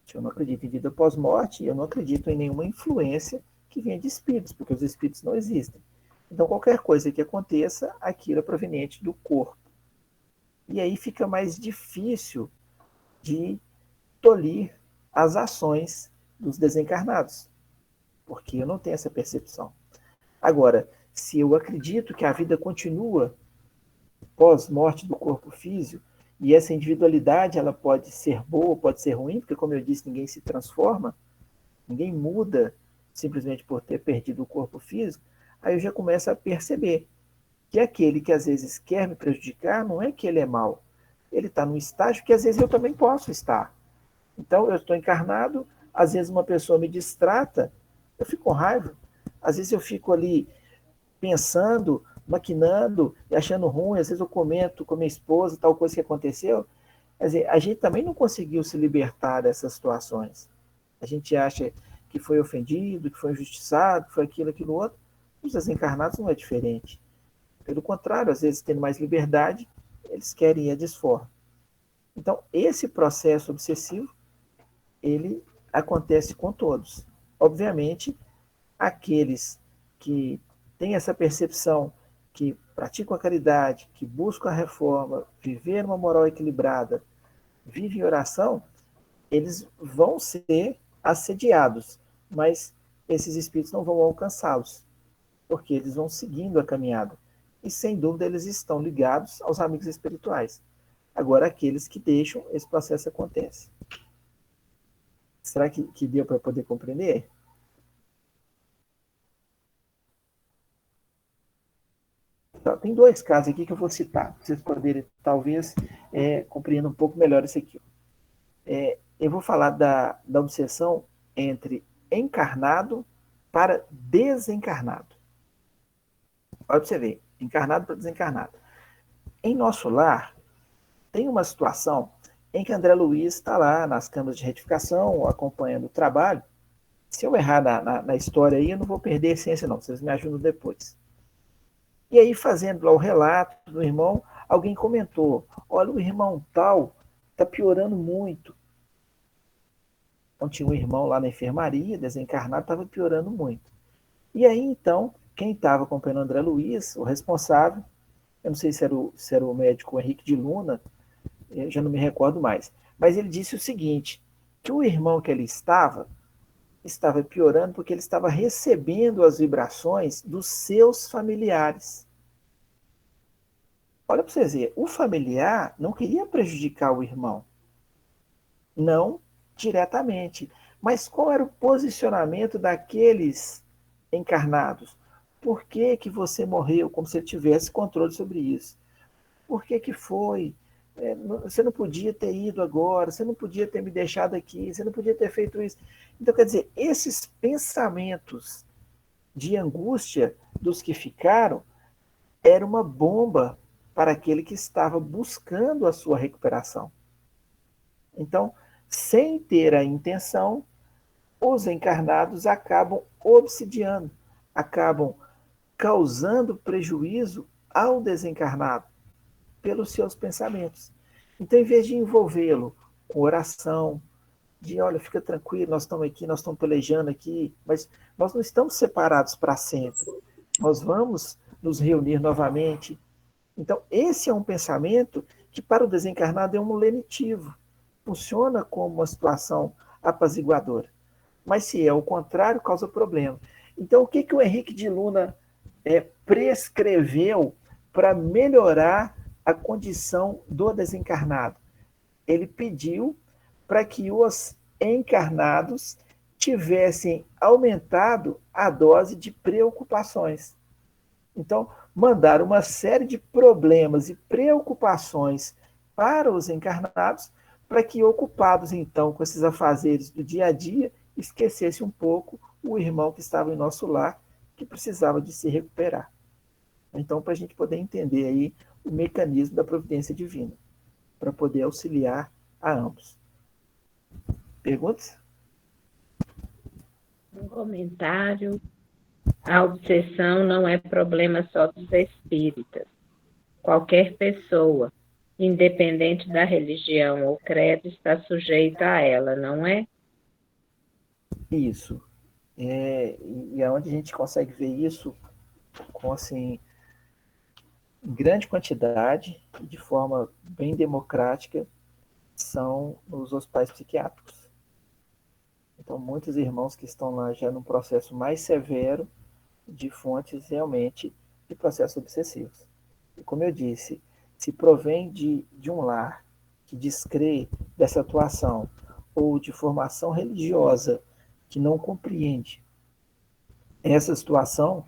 Se eu não acredito em vida pós-morte, eu não acredito em nenhuma influência que venha de espíritos, porque os espíritos não existem. Então, qualquer coisa que aconteça, aquilo é proveniente do corpo. E aí fica mais difícil de tolir as ações dos desencarnados, porque eu não tenho essa percepção. Agora, se eu acredito que a vida continua pós-morte do corpo físico, e essa individualidade ela pode ser boa, pode ser ruim, porque, como eu disse, ninguém se transforma, ninguém muda simplesmente por ter perdido o corpo físico, aí eu já começo a perceber que aquele que às vezes quer me prejudicar, não é que ele é mau, ele está num estágio que às vezes eu também posso estar. Então, eu estou encarnado, às vezes uma pessoa me distrata, eu fico com raiva, às vezes eu fico ali pensando, maquinando e achando ruim, às vezes eu comento com minha esposa tal coisa que aconteceu. Quer dizer, a gente também não conseguiu se libertar dessas situações. A gente acha que foi ofendido, que foi injustiçado, que foi aquilo, aquilo outro. Os desencarnados não é diferente. Pelo contrário, às vezes, tendo mais liberdade, eles querem ir a desforra. Então, esse processo obsessivo, ele acontece com todos. Obviamente, aqueles que têm essa percepção, que praticam a caridade, que buscam a reforma, viver uma moral equilibrada, vivem em oração, eles vão ser assediados, mas esses espíritos não vão alcançá-los, porque eles vão seguindo a caminhada. E, sem dúvida, eles estão ligados aos amigos espirituais. Agora, aqueles que deixam, esse processo acontece. Será que deu para poder compreender? Então, tem dois casos aqui que eu vou citar, para vocês poderem, talvez, compreender um pouco melhor isso aqui. Eu vou falar da obsessão entre encarnado para desencarnado. Olha para você ver, encarnado para desencarnado. Em nosso lar, tem uma situação em que André Luiz está lá nas câmaras de retificação, acompanhando o trabalho. Se eu errar na história aí, eu não vou perder a essência, não. Vocês me ajudam depois. E aí, fazendo lá o relato do irmão, alguém comentou: olha, o irmão tal está piorando muito. Então, tinha um irmão lá na enfermaria, desencarnado, estava piorando muito. E aí, então, quem estava acompanhando o André Luiz, o responsável, eu não sei se era o médico Henrique de Luna, eu já não me recordo mais, mas ele disse o seguinte, que o irmão que ele estava piorando porque ele estava recebendo as vibrações dos seus familiares. Olha para vocês verem, o familiar não queria prejudicar o irmão, não diretamente, mas qual era o posicionamento daqueles encarnados? Por que que você morreu? Como se ele tivesse controle sobre isso. Por que que foi? Você não podia ter ido agora, você não podia ter me deixado aqui, você não podia ter feito isso. Então, quer dizer, esses pensamentos de angústia dos que ficaram era uma bomba para aquele que estava buscando a sua recuperação. Então, sem ter a intenção, os encarnados acabam obsidiando, acabam causando prejuízo ao desencarnado pelos seus pensamentos. Então, em vez de envolvê-lo com oração, de olha, fica tranquilo, nós estamos aqui, nós estamos pelejando aqui, mas nós não estamos separados para sempre. Nós vamos nos reunir novamente. Então, esse é um pensamento que para o desencarnado é um lenitivo. Funciona como uma situação apaziguadora. Mas se é o contrário, causa problema. Então, o que, que o Henrique de Luna prescreveu para melhorar a condição do desencarnado? Ele pediu para que os encarnados tivessem aumentado a dose de preocupações. Então, mandar uma série de problemas e preocupações para os encarnados, para que, ocupados então com esses afazeres do dia a dia, esquecesse um pouco o irmão que estava em nosso lar, que precisava de se recuperar. Então, para a gente poder entender aí o mecanismo da providência divina, para poder auxiliar a ambos. Perguntas? Um comentário. A obsessão não é problema só dos espíritas. Qualquer pessoa, independente da religião ou credo, está sujeita a ela, não é? Isso. E é onde a gente consegue ver isso com, assim, em grande quantidade, de forma bem democrática, são nos hospitais psiquiátricos. Então, muitos irmãos que estão lá já num processo mais severo de fontes realmente de processos obsessivos. E como eu disse, se provém de um lar que descrê dessa atuação ou de formação religiosa que não compreende essa situação,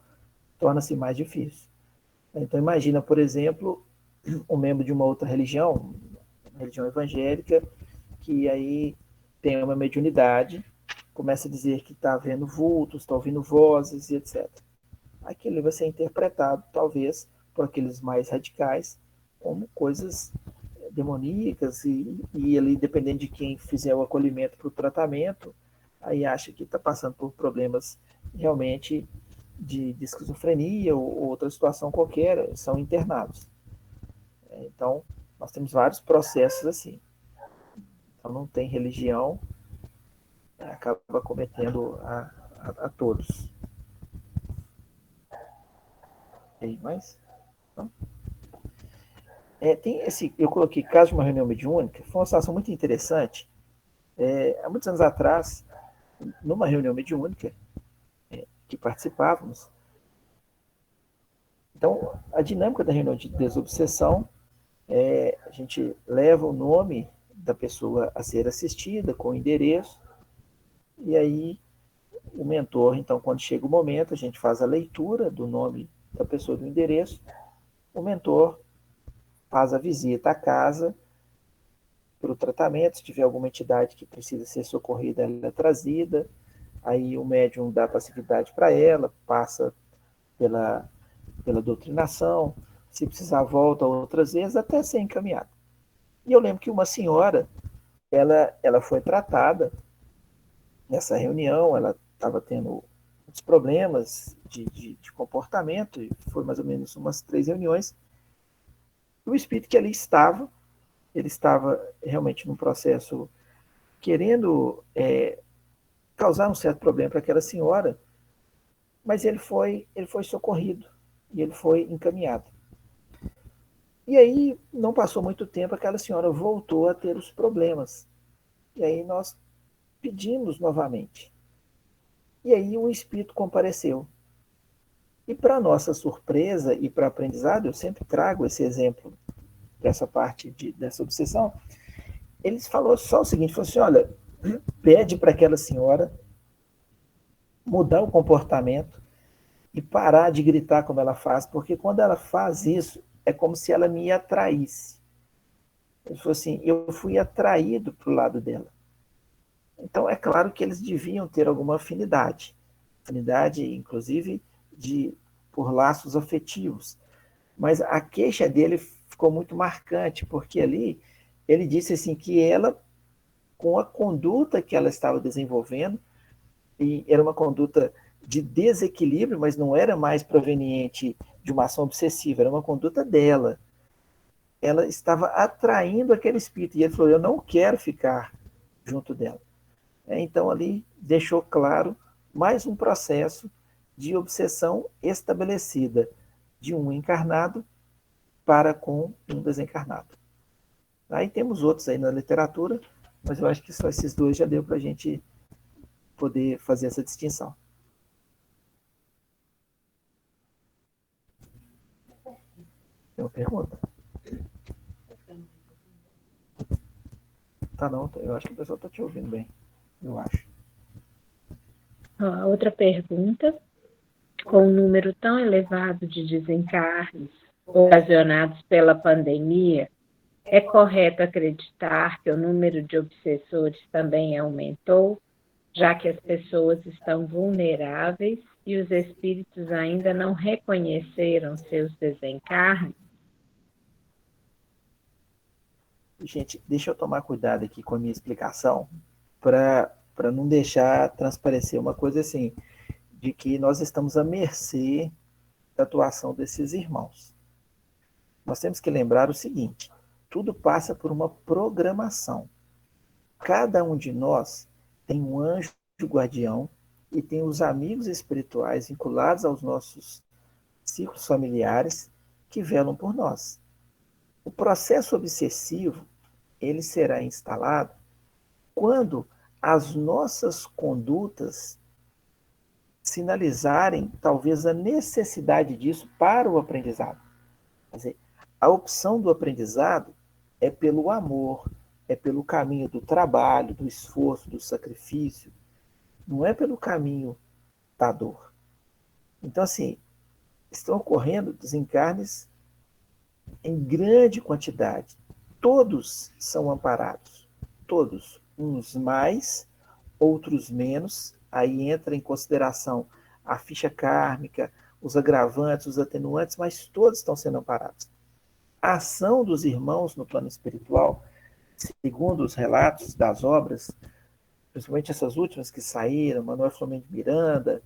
torna-se mais difícil. Então imagina, por exemplo, um membro de uma outra religião evangélica, que aí tem uma mediunidade, começa a dizer que está vendo vultos, está ouvindo vozes e etc. Aquilo vai ser interpretado, talvez, por aqueles mais radicais, como coisas demoníacas, e ali, dependendo de quem fizer o acolhimento para o tratamento, aí acha que está passando por problemas realmente de esquizofrenia ou outra situação qualquer, são internados. Então, nós temos vários processos assim. Então, não tem religião, acaba cometendo a todos. Tem mais? Não? Tem eu coloquei caso de uma reunião mediúnica, foi uma situação muito interessante. Há muitos anos atrás, numa reunião mediúnica que participávamos, então a dinâmica da reunião de desobsessão, a gente leva o nome da pessoa a ser assistida com o endereço, e aí o mentor, então, quando chega o momento, a gente faz a leitura do nome da pessoa, do endereço, o mentor faz a visita à casa para o tratamento, se tiver alguma entidade que precisa ser socorrida, ela é trazida, aí o médium dá passividade para ela, passa pela doutrinação, se precisar volta outras vezes, até ser encaminhado. E eu lembro que uma senhora, ela foi tratada nessa reunião, ela estava tendo uns problemas de comportamento, e foi mais ou menos umas 3 reuniões, e o espírito que ali estava, ele estava realmente num processo querendo causar um certo problema para aquela senhora, mas ele foi socorrido e ele foi encaminhado. E aí não passou muito tempo, aquela senhora voltou a ter os problemas. E aí nós pedimos novamente. E aí o espírito compareceu. E para nossa surpresa e para aprendizado, eu sempre trago esse exemplo dessa parte dessa obsessão, ele falou só o seguinte, falou assim, olha, pede para aquela senhora mudar o comportamento e parar de gritar como ela faz, porque quando ela faz isso, é como se ela me atraísse. Ele falou assim, eu fui atraído para o lado dela. Então, é claro que eles deviam ter alguma afinidade, inclusive, por laços afetivos. Mas a queixa dele ficou muito marcante, porque ali ele disse assim que ela, com a conduta que ela estava desenvolvendo, e era uma conduta de desequilíbrio, mas não era mais proveniente de uma ação obsessiva, era uma conduta dela. Ela estava atraindo aquele espírito, e ele falou, eu não quero ficar junto dela. Então ali deixou claro mais um processo de obsessão estabelecida de um encarnado para com um desencarnado. Aí temos outros aí na literatura, mas eu acho que só esses dois já deu para a gente poder fazer essa distinção. uma pergunta? Tá não, eu acho que o pessoal está te ouvindo bem. Eu acho. A outra pergunta: com um número tão elevado de desencarnes ocasionados pela pandemia, é correto acreditar que o número de obsessores também aumentou, já que as pessoas estão vulneráveis e os espíritos ainda não reconheceram seus desencarnes? Gente, deixa eu tomar cuidado aqui com a minha explicação para não deixar transparecer uma coisa assim, de que nós estamos à mercê da atuação desses irmãos. Nós temos que lembrar o seguinte: tudo passa por uma programação. Cada um de nós tem um anjo guardião e tem os amigos espirituais vinculados aos nossos ciclos familiares que velam por nós. O processo obsessivo, ele será instalado quando as nossas condutas sinalizarem talvez a necessidade disso para o aprendizado. Quer dizer, a opção do aprendizado é pelo amor, é pelo caminho do trabalho, do esforço, do sacrifício, não é pelo caminho da dor. Então, assim, estão ocorrendo desencarnes em grande quantidade. Todos são amparados, todos, uns mais, outros menos. Aí entra em consideração a ficha kármica, os agravantes, os atenuantes, mas todos estão sendo amparados. A ação dos irmãos no plano espiritual, segundo os relatos das obras, principalmente essas últimas que saíram, Manuel Flamengo de Miranda,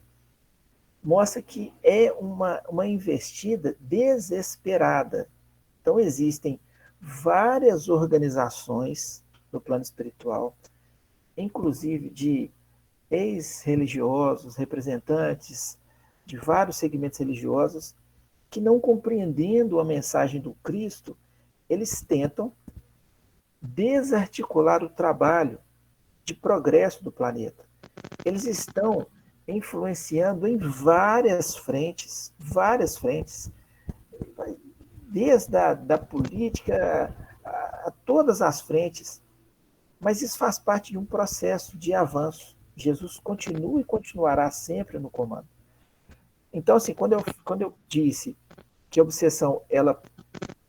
mostra que é uma investida desesperada. Então, existem várias organizações no plano espiritual, inclusive de ex-religiosos, representantes de vários segmentos religiosos, que, não compreendendo a mensagem do Cristo, eles tentam desarticular o trabalho de progresso do planeta. Eles estão influenciando em várias frentes, desde da política a todas as frentes, mas isso faz parte de um processo de avanço. Jesus continua e continuará sempre no comando. Então, assim, quando eu disse que a obsessão ela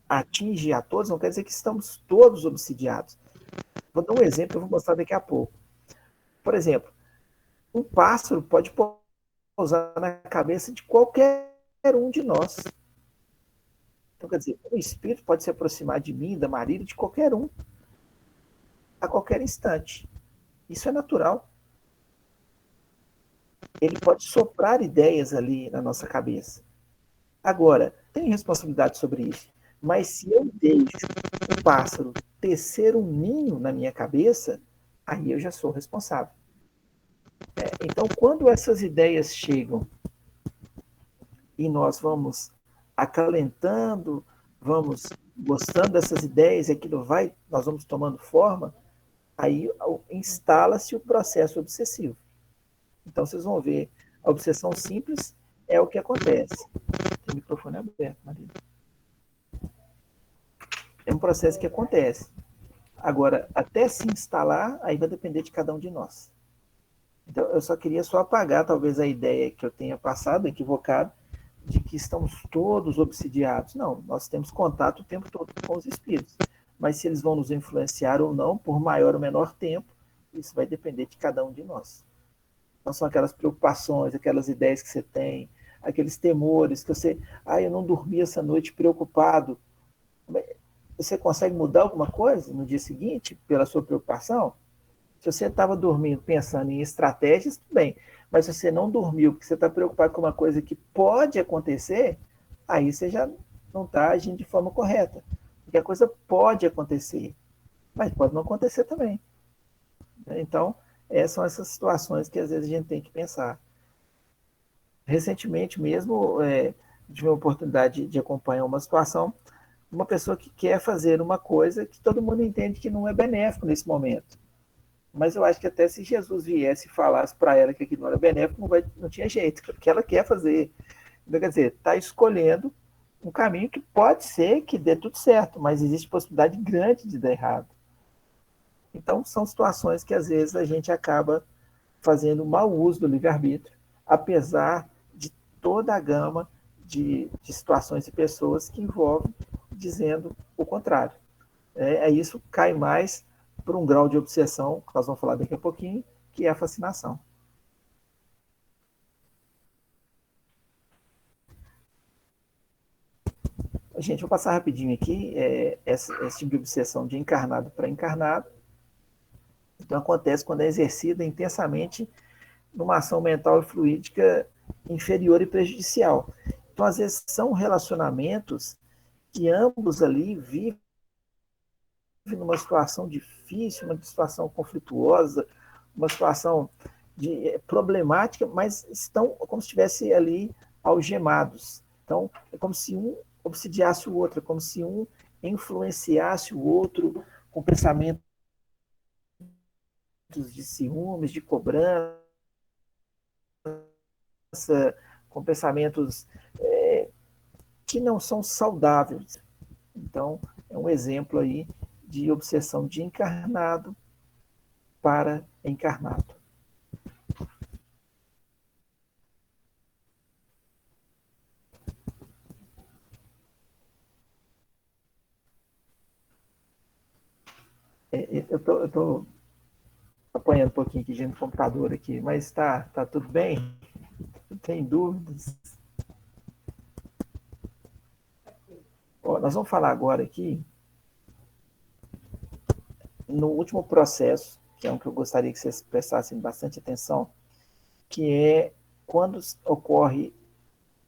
atinge a todos, não quer dizer que estamos todos obsidiados. Vou dar um exemplo que eu vou mostrar daqui a pouco. Por exemplo, um pássaro pode pousar na cabeça de qualquer um de nós. Então, quer dizer, um espírito pode se aproximar de mim, da Marília, de qualquer um, a qualquer instante. Isso é natural. Ele pode soprar ideias ali na nossa cabeça. Agora, tenho responsabilidade sobre isso. Mas se eu deixo o pássaro tecer um ninho na minha cabeça, aí eu já sou responsável. Então, quando essas ideias chegam e nós vamos acalentando, vamos gostando dessas ideias e nós vamos tomando forma, aí instala-se o processo obsessivo. Então, vocês vão ver, a obsessão simples é o que acontece. Tem o microfone aberto, Maria. É um processo que acontece. Agora, até se instalar, aí vai depender de cada um de nós. Então, eu só queria apagar, talvez, a ideia que eu tenha passado, equivocado, de que estamos todos obsidiados. Não, nós temos contato o tempo todo com os espíritos. Mas se eles vão nos influenciar ou não, por maior ou menor tempo, isso vai depender de cada um de nós. Então, são aquelas preocupações, aquelas ideias que você tem, aqueles temores que você... eu não dormi essa noite preocupado. Você consegue mudar alguma coisa no dia seguinte pela sua preocupação? Se você estava dormindo pensando em estratégias, tudo bem. Mas se você não dormiu porque você está preocupado com uma coisa que pode acontecer, aí você já não está agindo de forma correta. Porque a coisa pode acontecer, mas pode não acontecer também. Então, são essas situações que às vezes a gente tem que pensar. Recentemente mesmo, tive a oportunidade de acompanhar uma situação, uma pessoa que quer fazer uma coisa que todo mundo entende que não é benéfico nesse momento. Mas eu acho que até se Jesus viesse e falasse para ela que aquilo não era benéfico, não tinha jeito, porque ela quer fazer. Então, quer dizer, está escolhendo um caminho que pode ser que dê tudo certo, mas existe possibilidade grande de dar errado. Então, são situações que às vezes a gente acaba fazendo mau uso do livre-arbítrio, apesar de toda a gama de situações e pessoas que envolvem dizendo o contrário. Isso cai mais por um grau de obsessão, que nós vamos falar daqui a pouquinho, que é a fascinação. Gente, vou passar rapidinho aqui, esse tipo de obsessão de encarnado para encarnado. Então, acontece quando é exercida intensamente numa ação mental e fluídica inferior e prejudicial. Então, às vezes, são relacionamentos que ambos ali vivem numa situação difícil, uma situação conflituosa, uma situação problemática, mas estão como se estivessem ali algemados. Então, é como se um obsidiasse o outro, é como se um influenciasse o outro com pensamentos de ciúmes, de cobrança, com pensamentos que não são saudáveis. Então, é um exemplo aí de obsessão de encarnado para encarnado. Eu estou apanhando um pouquinho aqui no computador aqui, mas tá tudo bem? Não tem dúvidas? Nós vamos falar agora aqui no último processo, que é um que eu gostaria que vocês prestassem bastante atenção, que é quando ocorre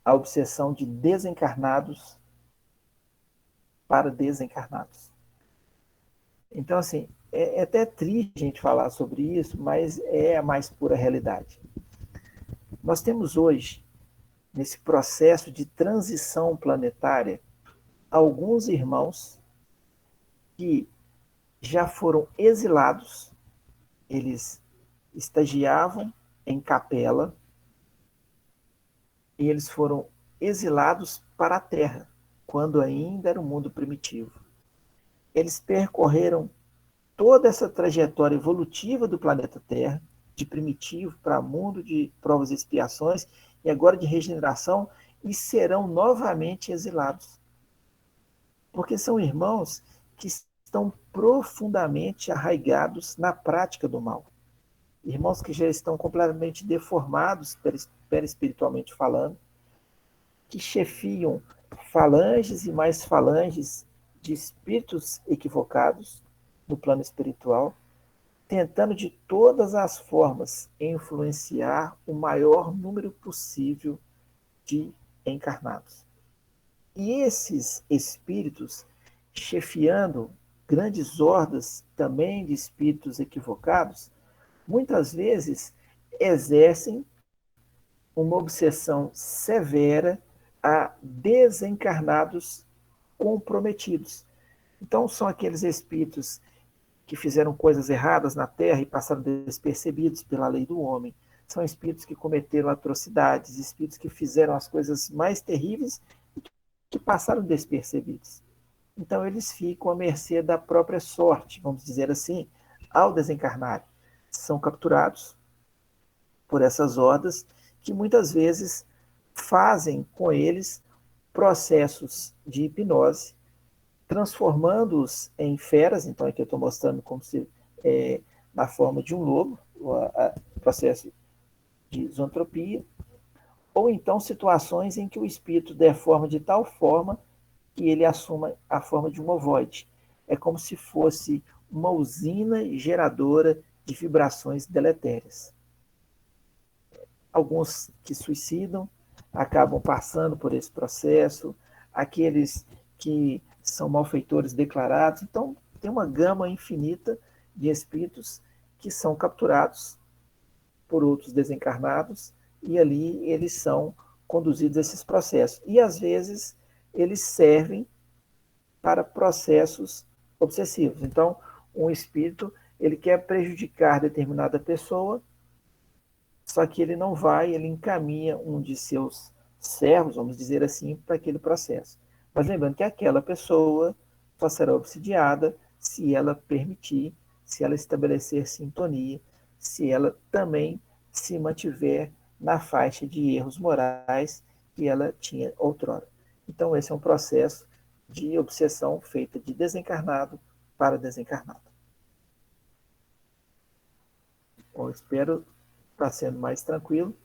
a obsessão de desencarnados para desencarnados. Então, assim, é até triste a gente falar sobre isso, mas é a mais pura realidade. Nós temos hoje, nesse processo de transição planetária, alguns irmãos que já foram exilados, eles estagiavam em capela e eles foram exilados para a Terra, quando ainda era o mundo primitivo. Eles percorreram toda essa trajetória evolutiva do planeta Terra, de primitivo para mundo de provas e expiações, e agora de regeneração, e serão novamente exilados. Porque são irmãos que estão profundamente arraigados na prática do mal. Irmãos que já estão completamente deformados, perispiritualmente falando, que chefiam falanges e mais falanges de espíritos equivocados no plano espiritual, tentando de todas as formas influenciar o maior número possível de encarnados. E esses espíritos, chefiando grandes hordas também de espíritos equivocados, muitas vezes exercem uma obsessão severa a desencarnados comprometidos. Então, são aqueles espíritos que fizeram coisas erradas na Terra e passaram despercebidos pela lei do homem. São espíritos que cometeram atrocidades, espíritos que fizeram as coisas mais terríveis e que passaram despercebidos. Então, eles ficam à mercê da própria sorte, vamos dizer assim, ao desencarnar. São capturados por essas hordas que muitas vezes fazem com eles processos de hipnose, transformando-os em feras. Então, aqui eu estou mostrando como se na forma de um lobo, o processo de zoantropia, ou então situações em que o espírito deforma de tal forma que ele assuma a forma de um ovoide. É como se fosse uma usina geradora de vibrações deletérias. Alguns que suicidam acabam passando por esse processo, aqueles que são malfeitores declarados. Então, tem uma gama infinita de espíritos que são capturados por outros desencarnados e ali eles são conduzidos a esses processos. E, às vezes, eles servem para processos obsessivos. Então, um espírito, ele quer prejudicar determinada pessoa, só que ele não vai, ele encaminha um de seus servos, vamos dizer assim, para aquele processo. Mas lembrando que aquela pessoa só será obsidiada se ela permitir, se ela estabelecer sintonia, se ela também se mantiver na faixa de erros morais que ela tinha outrora. Então, esse é um processo de obsessão feita de desencarnado para desencarnado. Bom, espero estar sendo mais tranquilo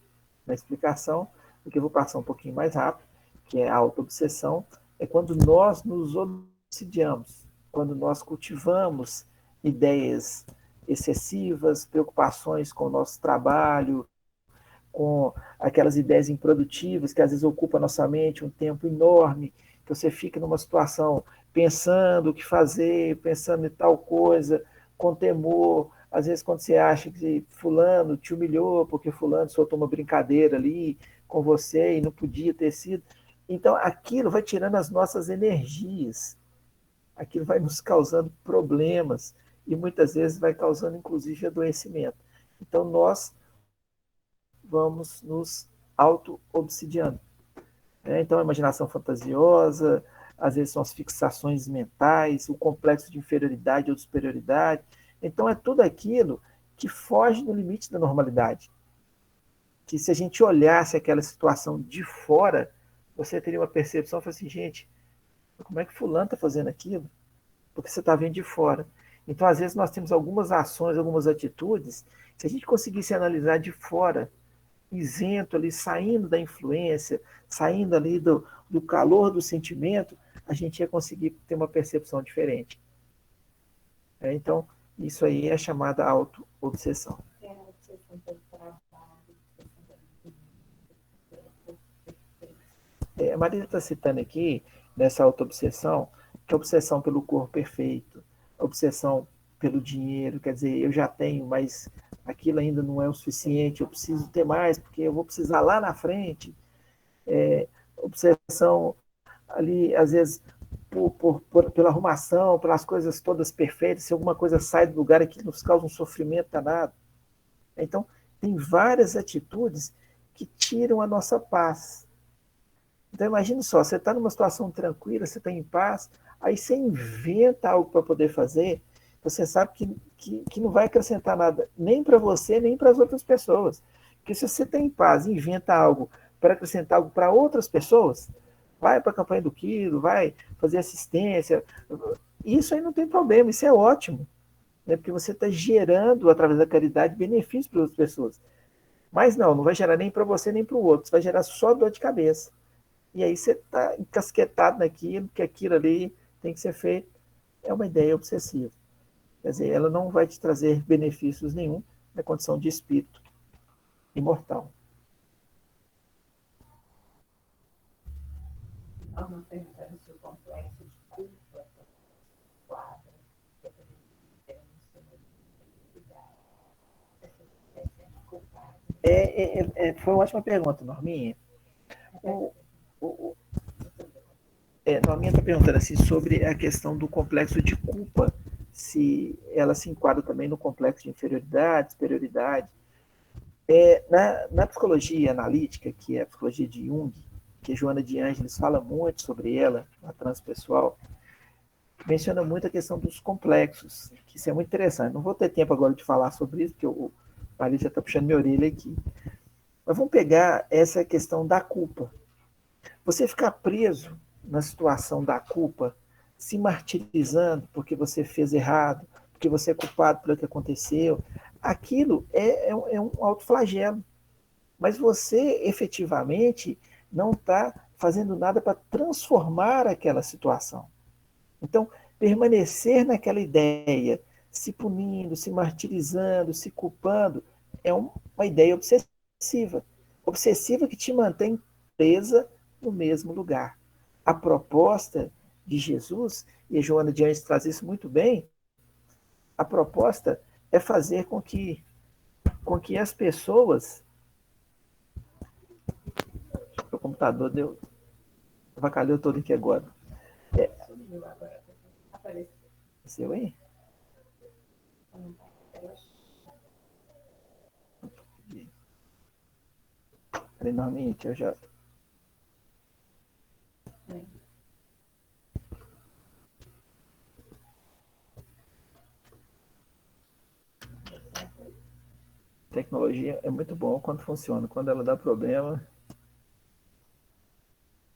na explicação, porque eu vou passar um pouquinho mais rápido, que é a autoobsessão, é quando nós nos obsidiamos, quando nós cultivamos ideias excessivas, preocupações com o nosso trabalho, com aquelas ideias improdutivas que às vezes ocupam a nossa mente um tempo enorme, que você fica numa situação pensando o que fazer, pensando em tal coisa, com temor, às vezes quando você acha que fulano te humilhou porque fulano soltou uma brincadeira ali com você e não podia ter sido. Então aquilo vai tirando as nossas energias, aquilo vai nos causando problemas e muitas vezes vai causando inclusive adoecimento. Então nós vamos nos auto-obsidiando. Então, a imaginação fantasiosa, às vezes são as fixações mentais, o complexo de inferioridade ou de superioridade. Então, é tudo aquilo que foge do limite da normalidade. Que se a gente olhasse aquela situação de fora, você teria uma percepção, assim, gente, como é que fulano está fazendo aquilo? Porque você está vendo de fora. Então, às vezes, nós temos algumas ações, algumas atitudes, se a gente conseguisse analisar de fora, isento ali, saindo da influência, saindo ali do calor do sentimento, a gente ia conseguir ter uma percepção diferente. Então, isso aí é chamada auto-obsessão. A Maria está citando aqui, nessa auto-obsessão, que é a obsessão pelo corpo perfeito, a obsessão pelo dinheiro, quer dizer, eu já tenho, mas aquilo ainda não é o suficiente, eu preciso ter mais, porque eu vou precisar lá na frente. Obsessão ali, às vezes, pela arrumação, pelas coisas todas perfeitas, se alguma coisa sai do lugar, aquilo nos causa um sofrimento danado. Então, tem várias atitudes que tiram a nossa paz. Então, imagine só, você está numa situação tranquila, você está em paz, aí você inventa algo para poder fazer, você sabe que não vai acrescentar nada, nem para você, nem para as outras pessoas. Porque se você está em paz e inventa algo para acrescentar algo para outras pessoas, vai para a campanha do quilo, vai fazer assistência, isso aí não tem problema, isso é ótimo, né? Porque você está gerando, através da caridade, benefícios para outras pessoas. Mas não vai gerar nem para você, nem para o outro, você vai gerar só dor de cabeça. E aí você está encasquetado naquilo, que aquilo ali tem que ser feito. É uma ideia obsessiva. Quer dizer, ela não vai te trazer benefícios nenhum na condição de espírito imortal. Uma pergunta se o complexo de culpa quadra, Foi uma ótima pergunta, Norminha. Norminha está perguntando assim, sobre a questão do complexo de culpa, se ela se enquadra também no complexo de inferioridade, superioridade. Na psicologia analítica, que é a psicologia de Jung, que a Joana de Ângeles fala muito sobre ela, na transpessoal, menciona muito a questão dos complexos, que isso é muito interessante. Não vou ter tempo agora de falar sobre isso, porque o Maria já está puxando minha orelha aqui. Mas vamos pegar essa questão da culpa. Você ficar preso na situação da culpa, se martirizando porque você fez errado, porque você é culpado pelo que aconteceu, aquilo é um autoflagelo. Mas você efetivamente não está fazendo nada para transformar aquela situação. Então, permanecer naquela ideia, se punindo, se martirizando, se culpando, é uma ideia obsessiva. Obsessiva que te mantém presa no mesmo lugar. A proposta de Jesus, e a Joana de Anjos traz isso muito bem, a proposta é fazer com que as pessoas. O computador avacalhou todo aqui agora. Seu aí? Peraí, normalmente, eu já. tecnologia é muito bom quando funciona. Quando ela dá problema...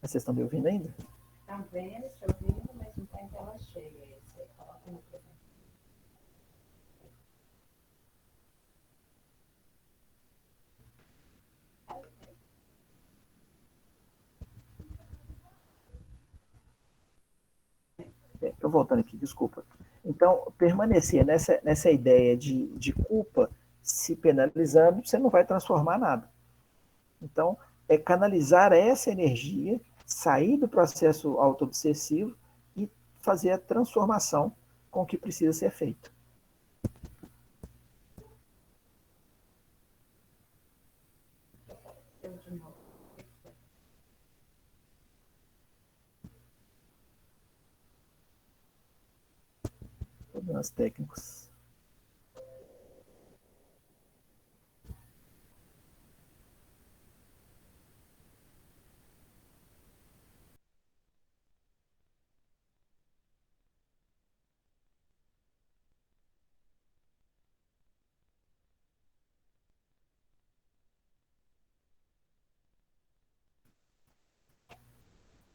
Vocês estão me ouvindo ainda? Estão vendo, te ouvindo, mas não está em tela cheia. Você coloca no programa. Estou voltando aqui, desculpa. Então, permanecer nessa ideia de culpa, se penalizando, você não vai transformar nada. Então, é canalizar essa energia, sair do processo auto-obsessivo e fazer a transformação com o que precisa ser feito. Problemas técnicos.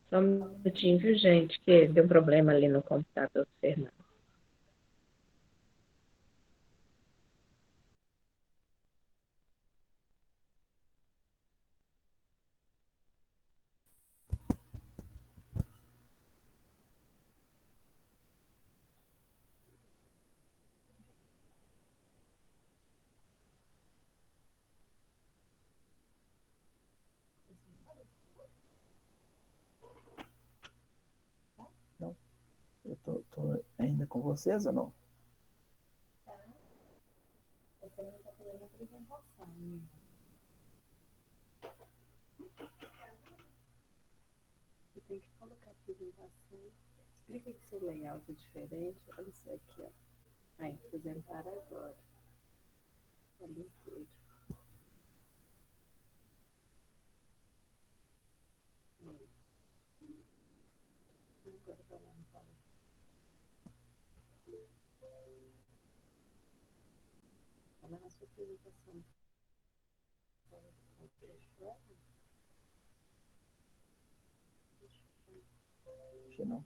Só um minutinho, viu, gente? Que deu um problema ali no computador do Fernando. Não? Eu estou ainda com vocês ou não? Você não está fazendo apresentação, né? Você tem que colocar a apresentação. Explica que seu layout é diferente. Olha isso aqui, ó. Vai apresentar agora. Olha inteiro. Agora vai lá no palco. Olha na sua apresentação. Acho que não.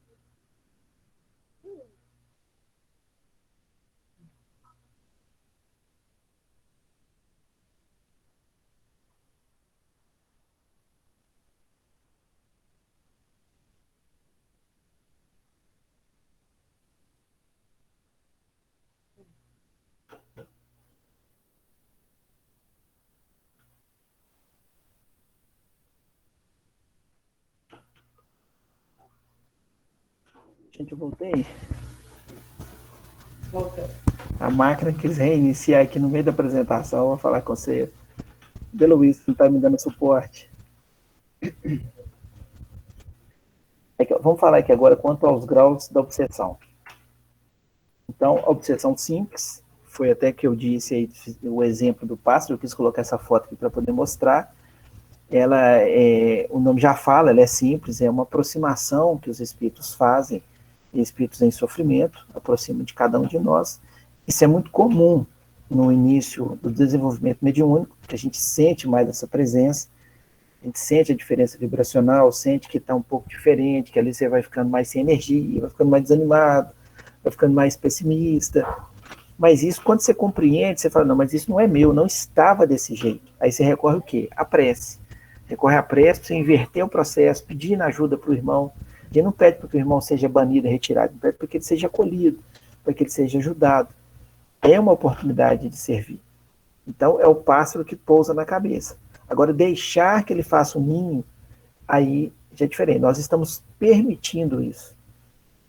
Gente, eu voltei. Voltou. A máquina quis reiniciar aqui no meio da apresentação. Eu vou falar com você. De Luiz, que está me dando suporte. Vamos falar aqui agora quanto aos graus da obsessão. Então, a obsessão simples, foi até que eu disse aí, o exemplo do pássaro, eu quis colocar essa foto aqui para poder mostrar. O nome já fala, ela é simples, é uma aproximação que os espíritos fazem, espíritos em sofrimento, aproximam de cada um de nós. Isso é muito comum no início do desenvolvimento mediúnico, que a gente sente mais essa presença, a gente sente a diferença vibracional, sente que está um pouco diferente, que ali você vai ficando mais sem energia, vai ficando mais desanimado, vai ficando mais pessimista. Mas isso, quando você compreende, você fala, não, mas isso não é meu, não estava desse jeito. Aí você recorre o quê? A prece. Recorre à prece para você inverter o processo, pedindo ajuda para o irmão. E não pede para que o irmão seja banido, retirado, pede para que ele seja acolhido, para que ele seja ajudado. É uma oportunidade de servir. Então, é o pássaro que pousa na cabeça. Agora, deixar que ele faça um ninho, aí já é diferente. Nós estamos permitindo isso.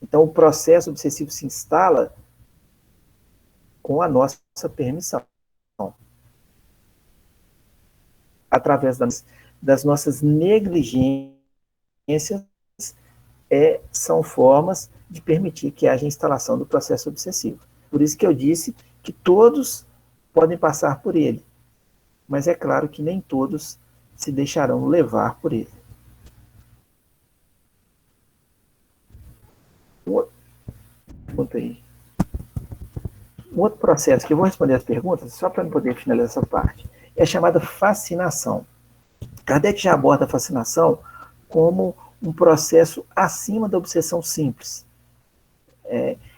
Então, o processo obsessivo se instala com a nossa permissão. Através das nossas negligências, são formas de permitir que haja a instalação do processo obsessivo. Por isso que eu disse que todos podem passar por ele, mas é claro que nem todos se deixarão levar por ele. Um outro processo, que eu vou responder as perguntas, só para não poder finalizar essa parte, é chamada fascinação. Kardec já aborda a fascinação como um processo acima da obsessão simples.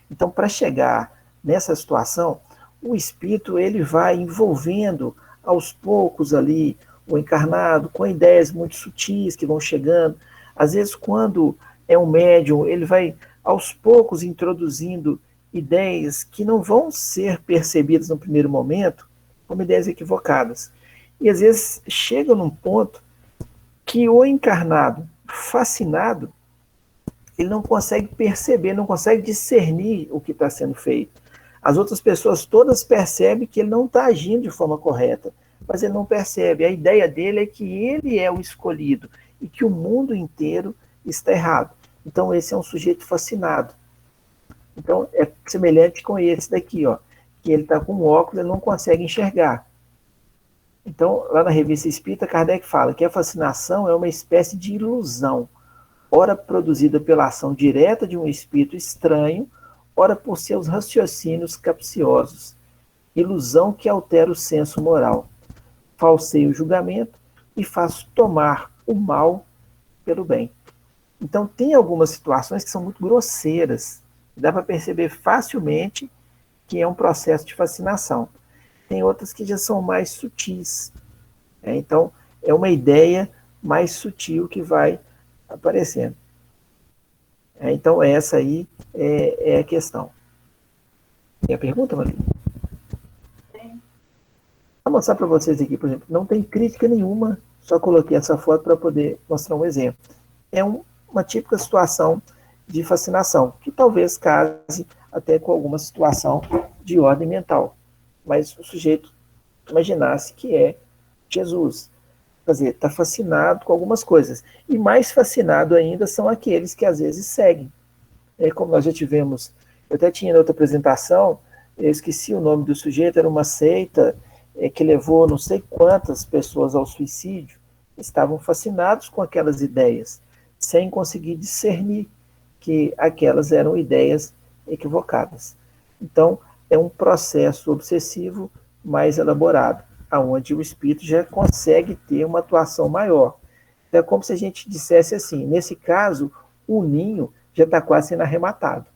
Então, para chegar nessa situação, o espírito ele vai envolvendo aos poucos ali o encarnado com ideias muito sutis que vão chegando. Às vezes, quando é um médium, ele vai aos poucos introduzindo ideias que não vão ser percebidas no primeiro momento como ideias equivocadas. E às vezes chega num ponto que o encarnado, fascinado, ele não consegue perceber, não consegue discernir o que está sendo feito. As outras pessoas todas percebem que ele não está agindo de forma correta, mas ele não percebe. A ideia dele é que ele é o escolhido e que o mundo inteiro está errado. Então esse é um sujeito fascinado. Então é semelhante com esse daqui, ó, que ele está com óculos e não consegue enxergar. Então, lá na Revista Espírita, Kardec fala que a fascinação é uma espécie de ilusão, ora produzida pela ação direta de um espírito estranho, ora por seus raciocínios capciosos. Ilusão que altera o senso moral, falseia o julgamento e faz tomar o mal pelo bem. Então, tem algumas situações que são muito grosseiras. Dá para perceber facilmente que é um processo de fascinação. Tem outras que já são mais sutis. Então, é uma ideia mais sutil que vai aparecendo. Então, essa aí é a questão. Tem a pergunta, Maria? Vou mostrar para vocês aqui, por exemplo, não tem crítica nenhuma, só coloquei essa foto para poder mostrar um exemplo. É uma típica situação de fascinação, que talvez case até com alguma situação de ordem mental. Mas o sujeito imaginasse que é Jesus. Quer dizer, está fascinado com algumas coisas. E mais fascinado ainda são aqueles que às vezes seguem. Como nós já tivemos, eu até tinha na outra apresentação, eu esqueci o nome do sujeito, era uma seita que levou não sei quantas pessoas ao suicídio. Estavam fascinados com aquelas ideias, sem conseguir discernir que aquelas eram ideias equivocadas. Então, é um processo obsessivo mais elaborado, onde o espírito já consegue ter uma atuação maior. Então, é como se a gente dissesse assim, nesse caso, o ninho já está quase sendo arrematado.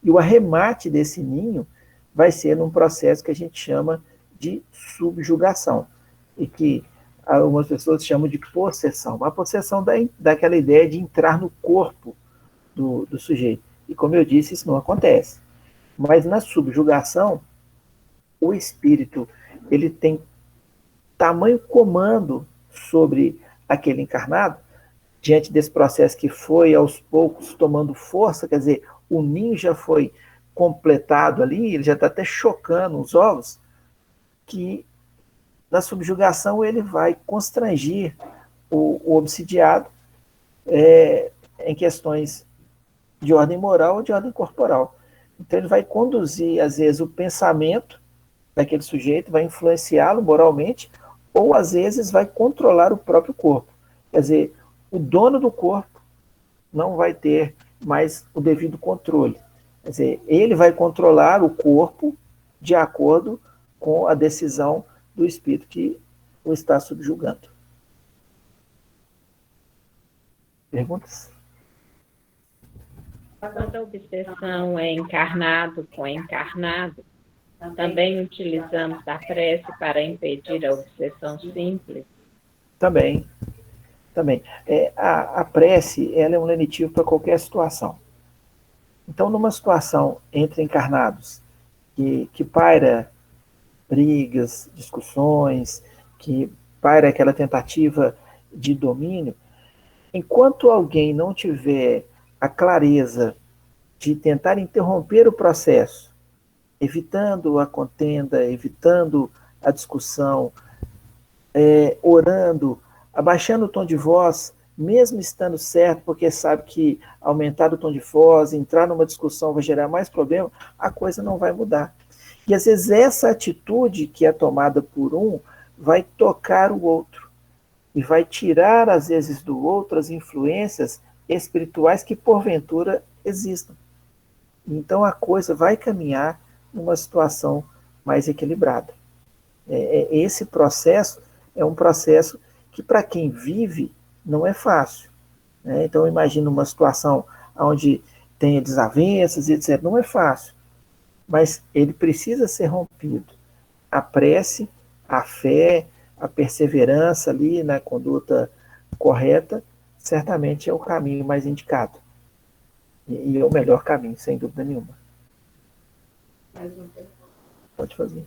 E o arremate desse ninho vai ser num processo que a gente chama de subjugação, e que algumas pessoas chamam de possessão. A possessão daquela ideia de entrar no corpo do sujeito. E como eu disse, isso não acontece. Mas na subjugação, o espírito ele tem tamanho comando sobre aquele encarnado, diante desse processo que foi aos poucos tomando força, quer dizer, o ninho já foi completado ali, ele já está até chocando os ovos, que na subjugação ele vai constrangir o obsidiado em questões de ordem moral ou de ordem corporal. Então ele vai conduzir, às vezes, o pensamento daquele sujeito, vai influenciá-lo moralmente, ou às vezes vai controlar o próprio corpo. Quer dizer, o dono do corpo não vai ter mais o devido controle. Quer dizer, ele vai controlar o corpo de acordo com a decisão do espírito que o está subjugando. Perguntas? Quando a obsessão é encarnado com encarnado, também utilizamos a prece para impedir a obsessão simples? Também. A prece ela é um lenitivo para qualquer situação. Então, numa situação entre encarnados, que paira brigas, discussões, que paira aquela tentativa de domínio, enquanto alguém não tiver a clareza de tentar interromper o processo, evitando a contenda, evitando a discussão, orando, abaixando o tom de voz, mesmo estando certo, porque sabe que aumentar o tom de voz, entrar numa discussão vai gerar mais problema, a coisa não vai mudar. E às vezes essa atitude que é tomada por um vai tocar o outro e vai tirar às vezes do outro as influências espirituais que porventura existam. Então a coisa vai caminhar numa situação mais equilibrada. Esse processo é um processo que, para quem vive, não é fácil. Né? Então, imagina uma situação onde tenha desavenças, etc. Não é fácil, mas ele precisa ser rompido. A prece, a fé, a perseverança ali na conduta correta, certamente é o caminho mais indicado. E é o melhor caminho, sem dúvida nenhuma. Pode fazer.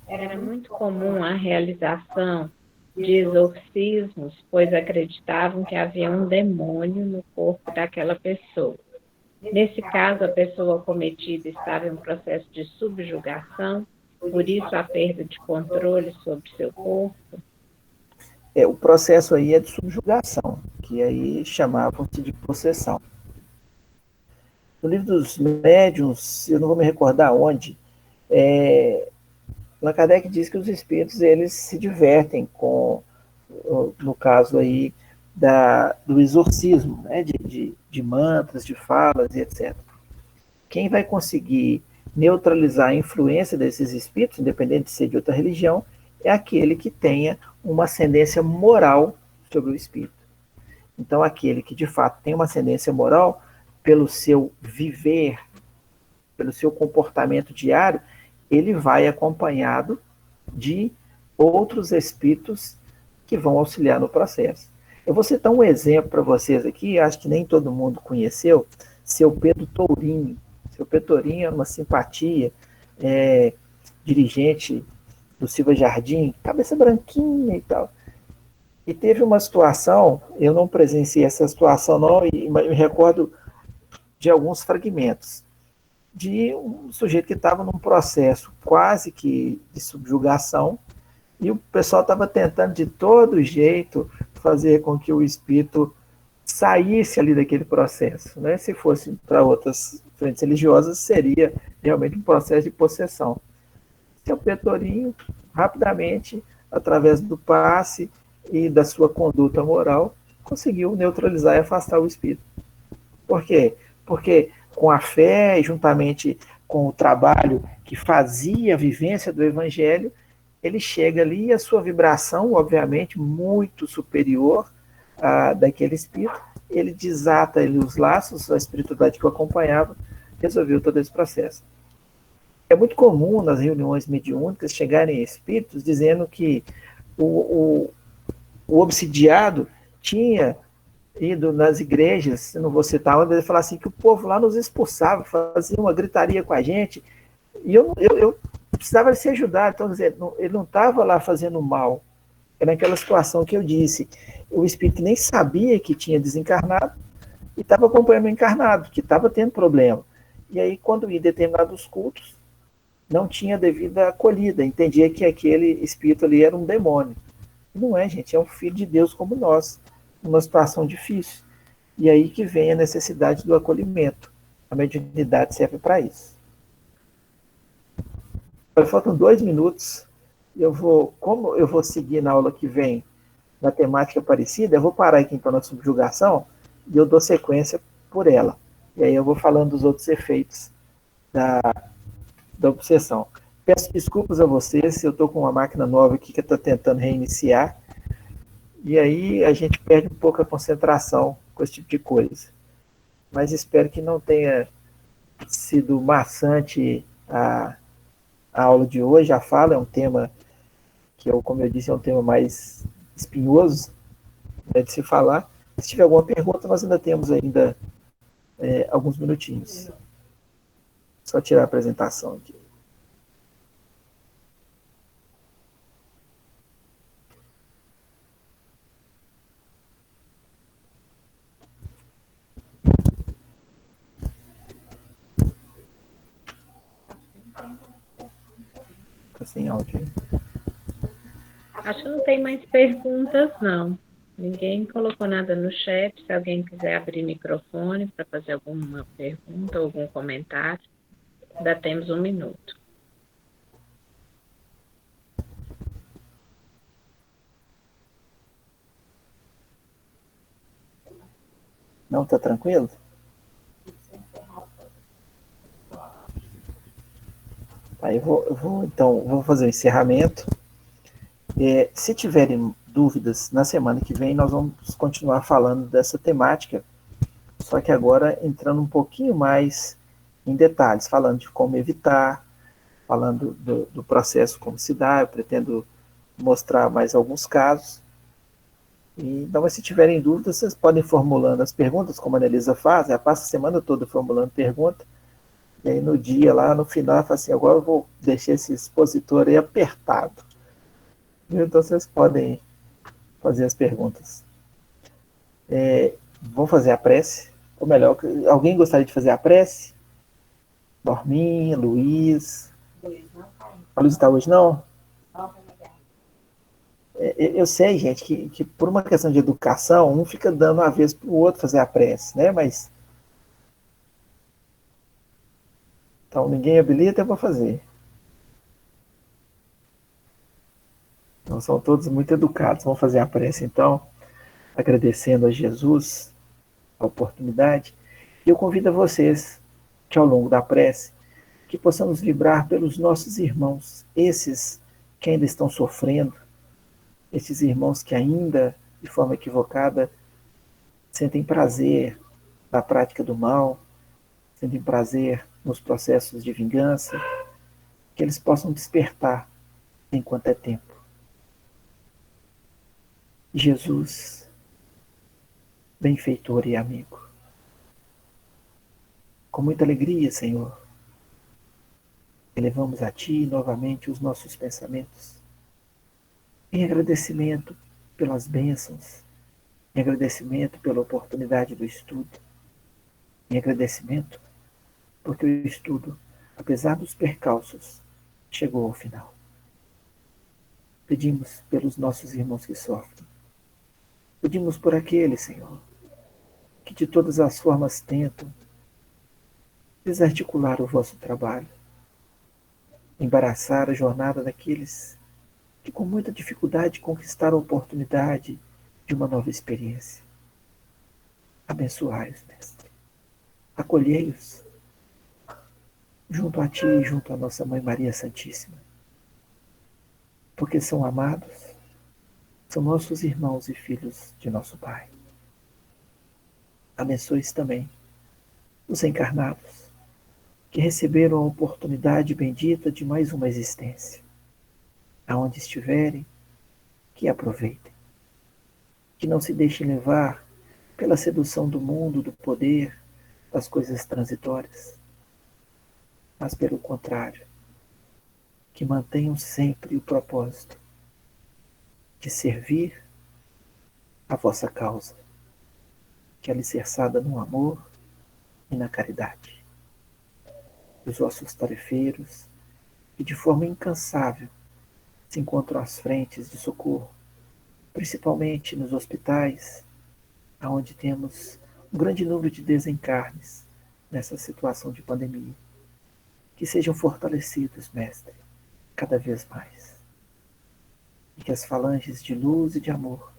Era muito comum a realização de exorcismos, pois acreditavam que havia um demônio no corpo daquela pessoa. Nesse caso, a pessoa cometida estava em um processo de subjugação, por isso a perda de controle sobre seu corpo. O processo aí é de subjugação, que aí chamavam-se de possessão. No livro dos médiuns, eu não vou me recordar onde, Allan Kardec diz que os espíritos eles se divertem com, no caso aí, do exorcismo, né, de mantras, de falas e etc. Quem vai conseguir neutralizar a influência desses espíritos, independente de ser de outra religião, é aquele que tenha uma ascendência moral sobre o espírito. Então, aquele que de fato tem uma ascendência moral, pelo seu viver, pelo seu comportamento diário, ele vai acompanhado de outros espíritos que vão auxiliar no processo. Eu vou citar um exemplo para vocês aqui, acho que nem todo mundo conheceu, seu Pedro Tourinho. Seu Pedro Tourinho é uma simpatia, dirigente do Silva Jardim, cabeça branquinha e tal. E teve uma situação, eu não presenciei essa situação não, e me recordo de alguns fragmentos, de um sujeito que estava num processo quase que de subjugação, e o pessoal estava tentando de todo jeito fazer com que o espírito saísse ali daquele processo. Né? Se fosse para outras frentes religiosas, seria realmente um processo de possessão. Seu Petorinho, rapidamente, através do passe e da sua conduta moral, conseguiu neutralizar e afastar o espírito. Por quê? Porque com a fé, juntamente com o trabalho que fazia a vivência do evangelho, ele chega ali e a sua vibração, obviamente, muito superior à daquele espírito, ele desata ali os laços, a espiritualidade que o acompanhava, resolveu todo esse processo. É muito comum nas reuniões mediúnicas chegarem espíritos dizendo que o obsidiado tinha ido nas igrejas, não vou citar onde, ele fala assim, que o povo lá nos expulsava, fazia uma gritaria com a gente, e eu precisava ser ajudado, então, dizer, ele não estava lá fazendo mal, era naquela situação que eu disse, o espírito nem sabia que tinha desencarnado, e estava acompanhando o encarnado, que estava tendo problema, e aí quando ia em determinados cultos, não tinha devida acolhida, entendia que aquele espírito ali era um demônio. Não é, gente, é um filho de Deus como nós, numa situação difícil. E aí que vem a necessidade do acolhimento. A mediunidade serve para isso. Faltam 2 minutos. Como eu vou seguir na aula que vem na temática parecida, eu vou parar aqui então na subjugação e eu dou sequência por ela. E aí eu vou falando dos outros efeitos da obsessão. Peço desculpas a vocês se eu estou com uma máquina nova aqui que está tentando reiniciar. E aí a gente perde um pouco a concentração com esse tipo de coisa. Mas espero que não tenha sido maçante a aula de hoje. A fala é um tema que, como eu disse, é um tema mais espinhoso, né, de se falar. Se tiver alguma pergunta, nós ainda temos alguns minutinhos. Só tirar a apresentação aqui. Está sem áudio. Acho que não tem mais perguntas, não. Ninguém colocou nada no chat. Se alguém quiser abrir microfone para fazer alguma pergunta ou algum comentário, ainda temos 1 minuto. Não, está tranquilo? Aí então, vou fazer o encerramento. Se tiverem dúvidas, na semana que vem nós vamos continuar falando dessa temática, só que agora entrando um pouquinho mais em detalhes, falando de como evitar, falando do processo como se dá. Eu pretendo mostrar mais alguns casos. Então, mas se tiverem dúvidas, vocês podem ir formulando as perguntas, como a Anelisa faz. Ela passa a semana toda formulando pergunta. E aí no dia, lá no final, ela fala assim: agora eu vou deixar esse expositor aí apertado. Então vocês podem fazer as perguntas. Vamos fazer a prece? Ou melhor, alguém gostaria de fazer a prece? Norminha, Luiz. A Luiz está hoje não? Eu sei, gente, que por uma questão de educação, um fica dando uma vez para o outro fazer a prece, né? Mas então ninguém habilita, eu vou fazer. Então são todos muito educados. Vamos fazer a prece então, agradecendo a Jesus a oportunidade. E eu convido a vocês que ao longo da prece, que possamos vibrar pelos nossos irmãos, esses que ainda estão sofrendo, esses irmãos que ainda, de forma equivocada, sentem prazer na prática do mal, sentem prazer nos processos de vingança, que eles possam despertar enquanto é tempo. Jesus, benfeitor e amigo, com muita alegria, Senhor, elevamos a Ti novamente os nossos pensamentos, em agradecimento pelas bênçãos, em agradecimento pela oportunidade do estudo, em agradecimento porque o estudo, apesar dos percalços, chegou ao final. Pedimos pelos nossos irmãos que sofrem. Pedimos por aqueles, Senhor, que de todas as formas tentam desarticular o vosso trabalho, embaraçar a jornada daqueles que com muita dificuldade conquistaram a oportunidade de uma nova experiência. Abençoai-os, Mestre. Acolhei-os junto a Ti e junto à nossa Mãe Maria Santíssima, porque são amados, são nossos irmãos e filhos de nosso Pai. Abençoe-os também os encarnados, que receberam a oportunidade bendita de mais uma existência. Aonde estiverem, que aproveitem, que não se deixem levar pela sedução do mundo, do poder, das coisas transitórias, mas pelo contrário, que mantenham sempre o propósito de servir a vossa causa, que é alicerçada no amor e na caridade. Os vossos tarefeiros, que de forma incansável se encontram às frentes de socorro, principalmente nos hospitais, onde temos um grande número de desencarnes nessa situação de pandemia. Que sejam fortalecidos, Mestre, cada vez mais. E que as falanges de luz e de amor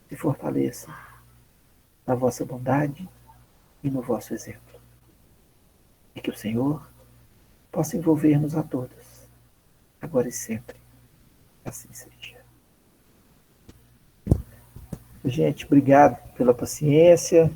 se fortaleçam na vossa bondade e no vosso exemplo. E que o Senhor possa envolver-nos a todos, agora e sempre. Assim seja. Gente, obrigado pela paciência.